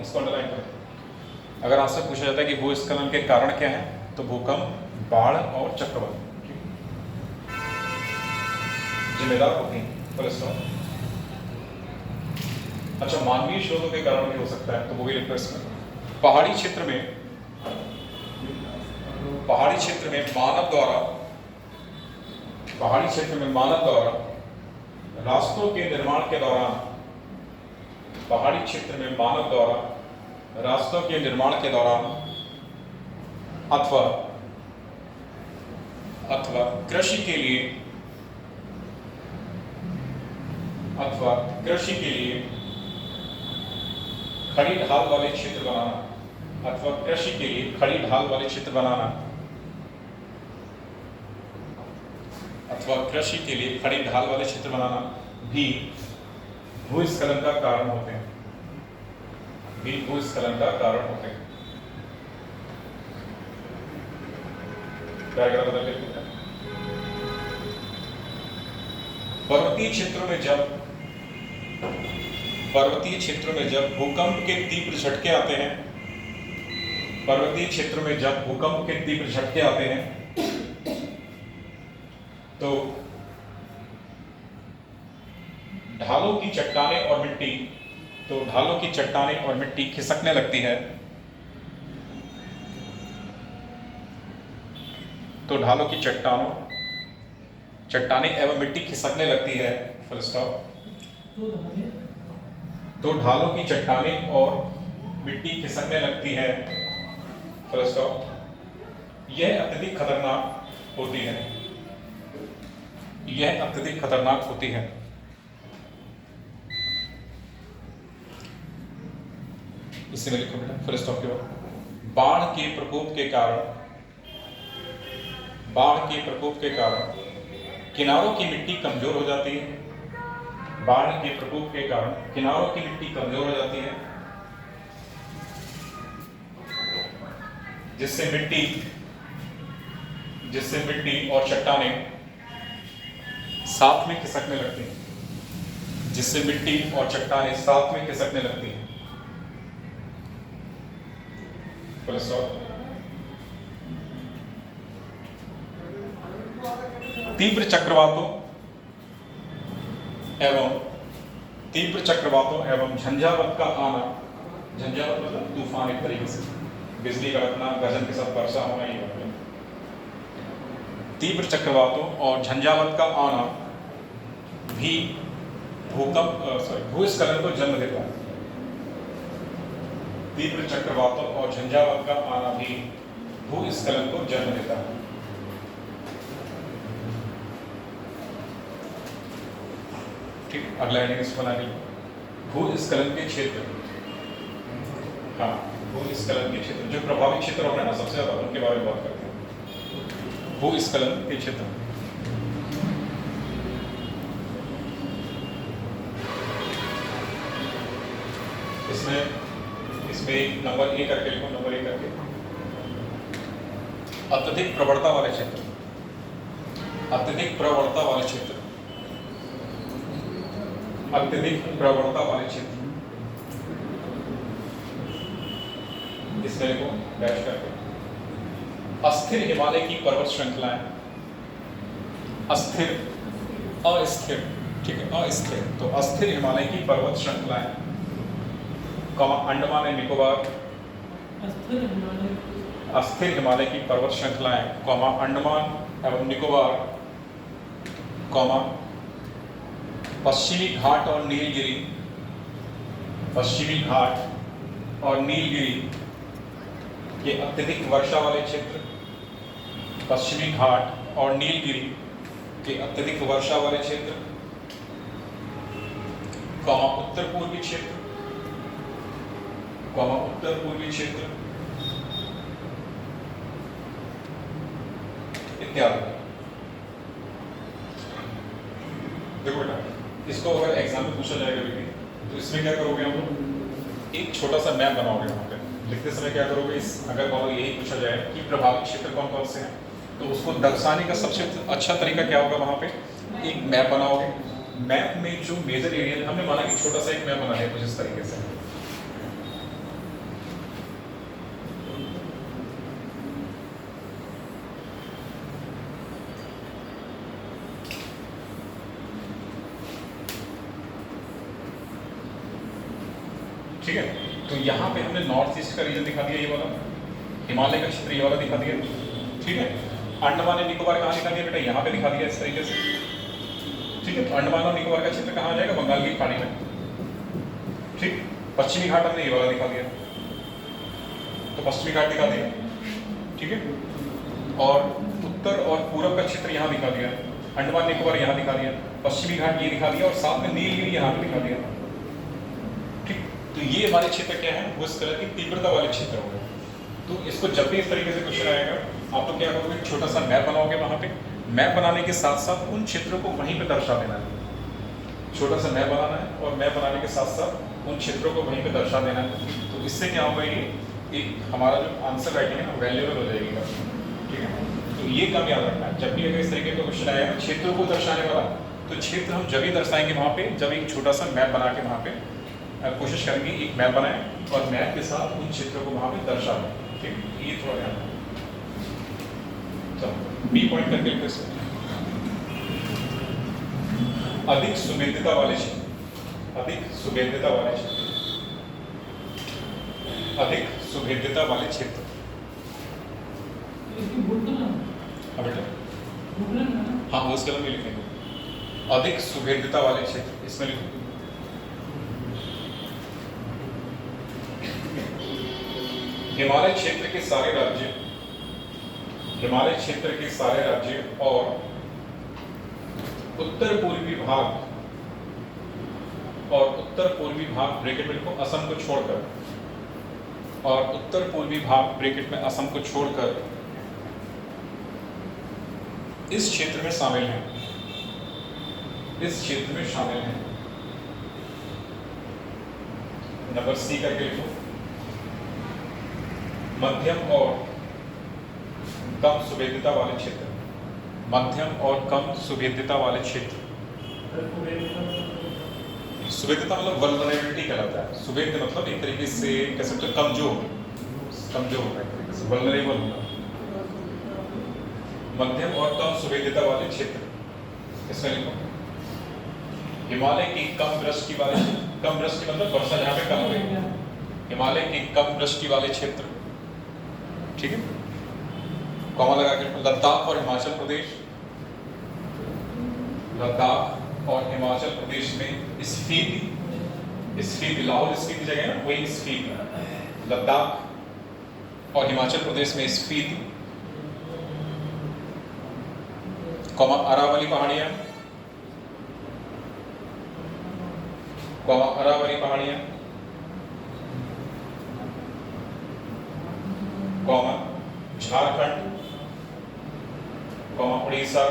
इसको अंडरलाइन करें। अगर आपसे पूछा जाता है कि भूस्खलन के कारण क्या है, तो भूकंप, बाढ़ और चक्रवात जिम्मेदार होती हैं। अच्छा, मानवीय शोधों के कारण भी हो सकता है, तो वो भी लिखो इसमें। पहाड़ी क्षेत्र में मानव द्वारा रास्तों के निर्माण के दौरान, अथवा कृषि के लिए खड़ी ढाल वाले क्षेत्र बनाना, भी भूस्खलन का कारण होते हैं, पैराग्राफ बदल के लिखते हैं। पर्वतीय क्षेत्रों में जब भूकंप के तीव्र झटके आते हैं, तो ढालों की चट्टानें और मिट्टी खिसकने लगती है, तो ढालों की चट्टानें एवं मिट्टी खिसकने लगती है, फुल स्टॉप। तो ढालों की चट्टानें और मिट्टी खिसकने लगती है, फुल स्टॉप। यह अत्यधिक खतरनाक होती है, यह अत्यधिक खतरनाक होती है। इसी में लिखो बेटा फुल स्टॉप के बाद। बाढ़ के प्रकोप के कारण किनारों की मिट्टी कमजोर हो जाती है। बाढ़ के प्रकोप के कारण किनारों की मिट्टी कमजोर हो जाती है, जिससे मिट्टी और चट्टानें साथ में खिसकने लगती हैं, फुल स्टॉप। तीव्र चक्रवातों एवं झंझावात का आना, झंझावात मतलब तूफान, एक तरीके से बिजली कड़कना, गर्जन के साथ वर्षा होना, ये बात है। तीव्र चक्रवातों और झंझावात का आना भी भूस्खलन को जन्म देता है। तीव्र चक्रवातों और झंझावात का आना भी भूस्खलन को जन्म देता है। ठीक, अगला हेडिंग इसको बना लीजिए, भूस्खलन के क्षेत्र। हाँ, भूस्खलन के क्षेत्र, जो प्रभावित क्षेत्र हो रहे हैं ना सबसे ज्यादा, उनके बारे में बात करते हैं। भूस्खलन के क्षेत्र, इसमें नंबर ए करके लिखो, नंबर ए करके। अत्यधिक प्रवणता वाले क्षेत्र, अत्यधिक प्रवणता वाले क्षेत्र, इसमें लिखो डैश करके। अस्थिर हिमालय की पर्वत श्रृंखलाएं, अस्थिर, ठीक है, अस्थिर, तो अस्थिर हिमालय की पर्वत श्रृंखलाएं, अंडमान एंड निकोबार, अस्थिर हिमालय की पर्वत श्रृंखलाएं, अंडमान एवं निकोबार, पश्चिमी घाट और नीलगिरी, ये अत्यधिक वर्षा वाले क्षेत्र, पश्चिमी घाट और नीलगिरी के अत्यधिक वर्षा वाले क्षेत्र, उत्तर पूर्वी क्षेत्र, इत्यादि। देखो बेटा, इसको अगर एग्जाम में पूछा जाएगा बेटी, तो इसमें क्या करोगे हम लोग, एक छोटा सा मैप बनाओगे। वहाँ पे लिखते समय क्या करोगे, अगर मान लो यही पूछा जाए कि प्रभावित क्षेत्र कौन कौन से हैं, तो उसको दर्शाने का सबसे अच्छा तरीका क्या होगा, वहाँ पे एक मैप बनाओगे। मैप में जो मेजर एरिया, हमने माना कि छोटा सा एक मैप बना है कुछ इस तरीके से, ठीक है। तो यहाँ पे हमने नॉर्थ ईस्ट का रीजन दिखा दिया, ये वाला हिमालय का क्षेत्र ये वाला दिखा दिया, ठीक है। अंडमान एंड निकोबार कहाँ दिखा दिया बेटा, यहाँ पे दिखा दिया इस तरीके से, ठीक है। तो अंडमान और निकोबार का क्षेत्र कहाँ जाएगा, बंगाल की खाड़ी में, ठीक। पश्चिमी घाट हमने ये वाला दिखा दिया, तो पश्चिमी घाट दिखा दिया, ठीक है। और उत्तर और पूर्व का क्षेत्र यहाँ दिखा दिया, अंडमान निकोबार यहाँ दिखा दिया, पश्चिमी घाट ये दिखा दिया, और साथ में नीलगिरी यहाँ पे दिखा दिया, ठीक। तो ये हमारे क्षेत्र क्या है, भूस्खलन की तीव्रता वाले क्षेत्र हो गए। तो इसको जब भी इस तरीके से क्वेश्चन आएगा, आप तो क्या करोगे, छोटा सा मैप बनाओगे। वहाँ पे मैप बनाने के साथ साथ उन क्षेत्रों को वहीं पे दर्शा देना है। छोटा सा मैप बनाना है और मैप बनाने के साथ साथ उन क्षेत्रों को वहीं पे दर्शा देना है। तो इससे क्या होगा, ये एक हमारा जो आंसर राइटिंग है ना वैल्यूएबल हो जाएगी, ठीक है। तो ये काम याद रखना है, जब भी अगर इस तरीके का क्वेश्चन आएगा क्षेत्रों को दर्शाने वाला, तो क्षेत्र हम जब ही दर्शाएंगे वहाँ पे, जब एक छोटा सा मैप बना के वहाँ पे कोशिश करेंगे एक मैप बनाएं और मैप के साथ उन क्षेत्रों को वहाँ पे दर्शा दें, ठीक। ये थोड़ा ध्यान रखना। बी पॉइंट करके लिखो इसमें, अधिक सुवेद्यता वाले क्षेत्र, अधिक सुवेद्यता वाले क्षेत्र, अधिक सुवेद्यता वाले क्षेत्र। हाँ बेटा, हाँ भूस्खलन में लिखेंगे, अधिक सुवेद्यता वाले क्षेत्र, इसमें लिखो। हिमालय क्षेत्र के सारे राज्य, हिमालय क्षेत्र के सारे राज्य और उत्तर पूर्वी भाग ब्रैकेट में लिखो असम को छोड़कर, और उत्तर पूर्वी भाग ब्रैकेट में असम को छोड़कर इस क्षेत्र में शामिल हैं, नंबर सी करके लिखो। मध्यम और कम सुवेद्यता वाले क्षेत्र, सुवेद्यता मतलब वल्नरेबिलिटी कहलाता है। सुवेद्य मतलब एक तरीके से कह सकते हो कमजोर होता है, एक तरीके से वल्नरेबल होता है। मध्यम और कम सुवेद्यता वाले क्षेत्र, इसमें लिखो हिमालय की कम वृष्टि वाले, कम वृष्टि मतलब वर्षा जहाँ पे कम हुई, हिमालय की कम वृष्टि वाले क्षेत्र, ठीक है, कॉमा लगा के लद्दाख और हिमाचल प्रदेश, में स्फीति, लाहौर स्फीति जगह है ना, वही स्फीति, लद्दाख और हिमाचल प्रदेश में स्फीति, कॉमा अरावली पहाड़ियां, कॉमा झारखंड, उड़ीसा,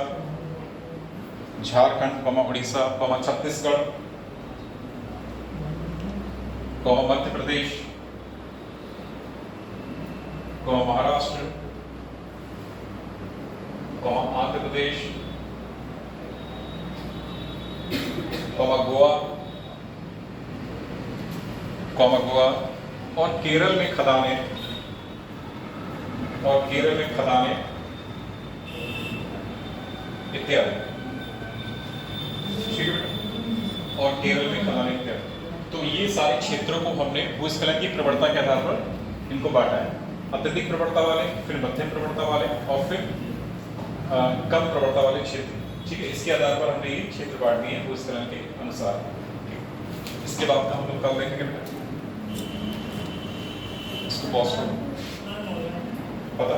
छत्तीसगढ़, मध्य प्रदेश, महाराष्ट्र, आंध्र प्रदेश, गोवा, और केरल में खदानें, इत्यादि, ठीक है, और केरल में खदानें इत्यादि। तो ये सारे क्षेत्रों को हमने भूस्खलन की प्रवणता के आधार पर इनको बांटा है, अत्यधिक प्रवणता वाले, फिर मध्यम प्रवणता वाले, और फिर कम प्रवणता वाले क्षेत्र, ठीक है। इसके आधार पर हमने ये क्षेत्र बांट दिए हैं भूस्खलन के अनुसार। इसके बाद का हम लोग कल देखेंगे बेटा, इसको पॉज करो, पता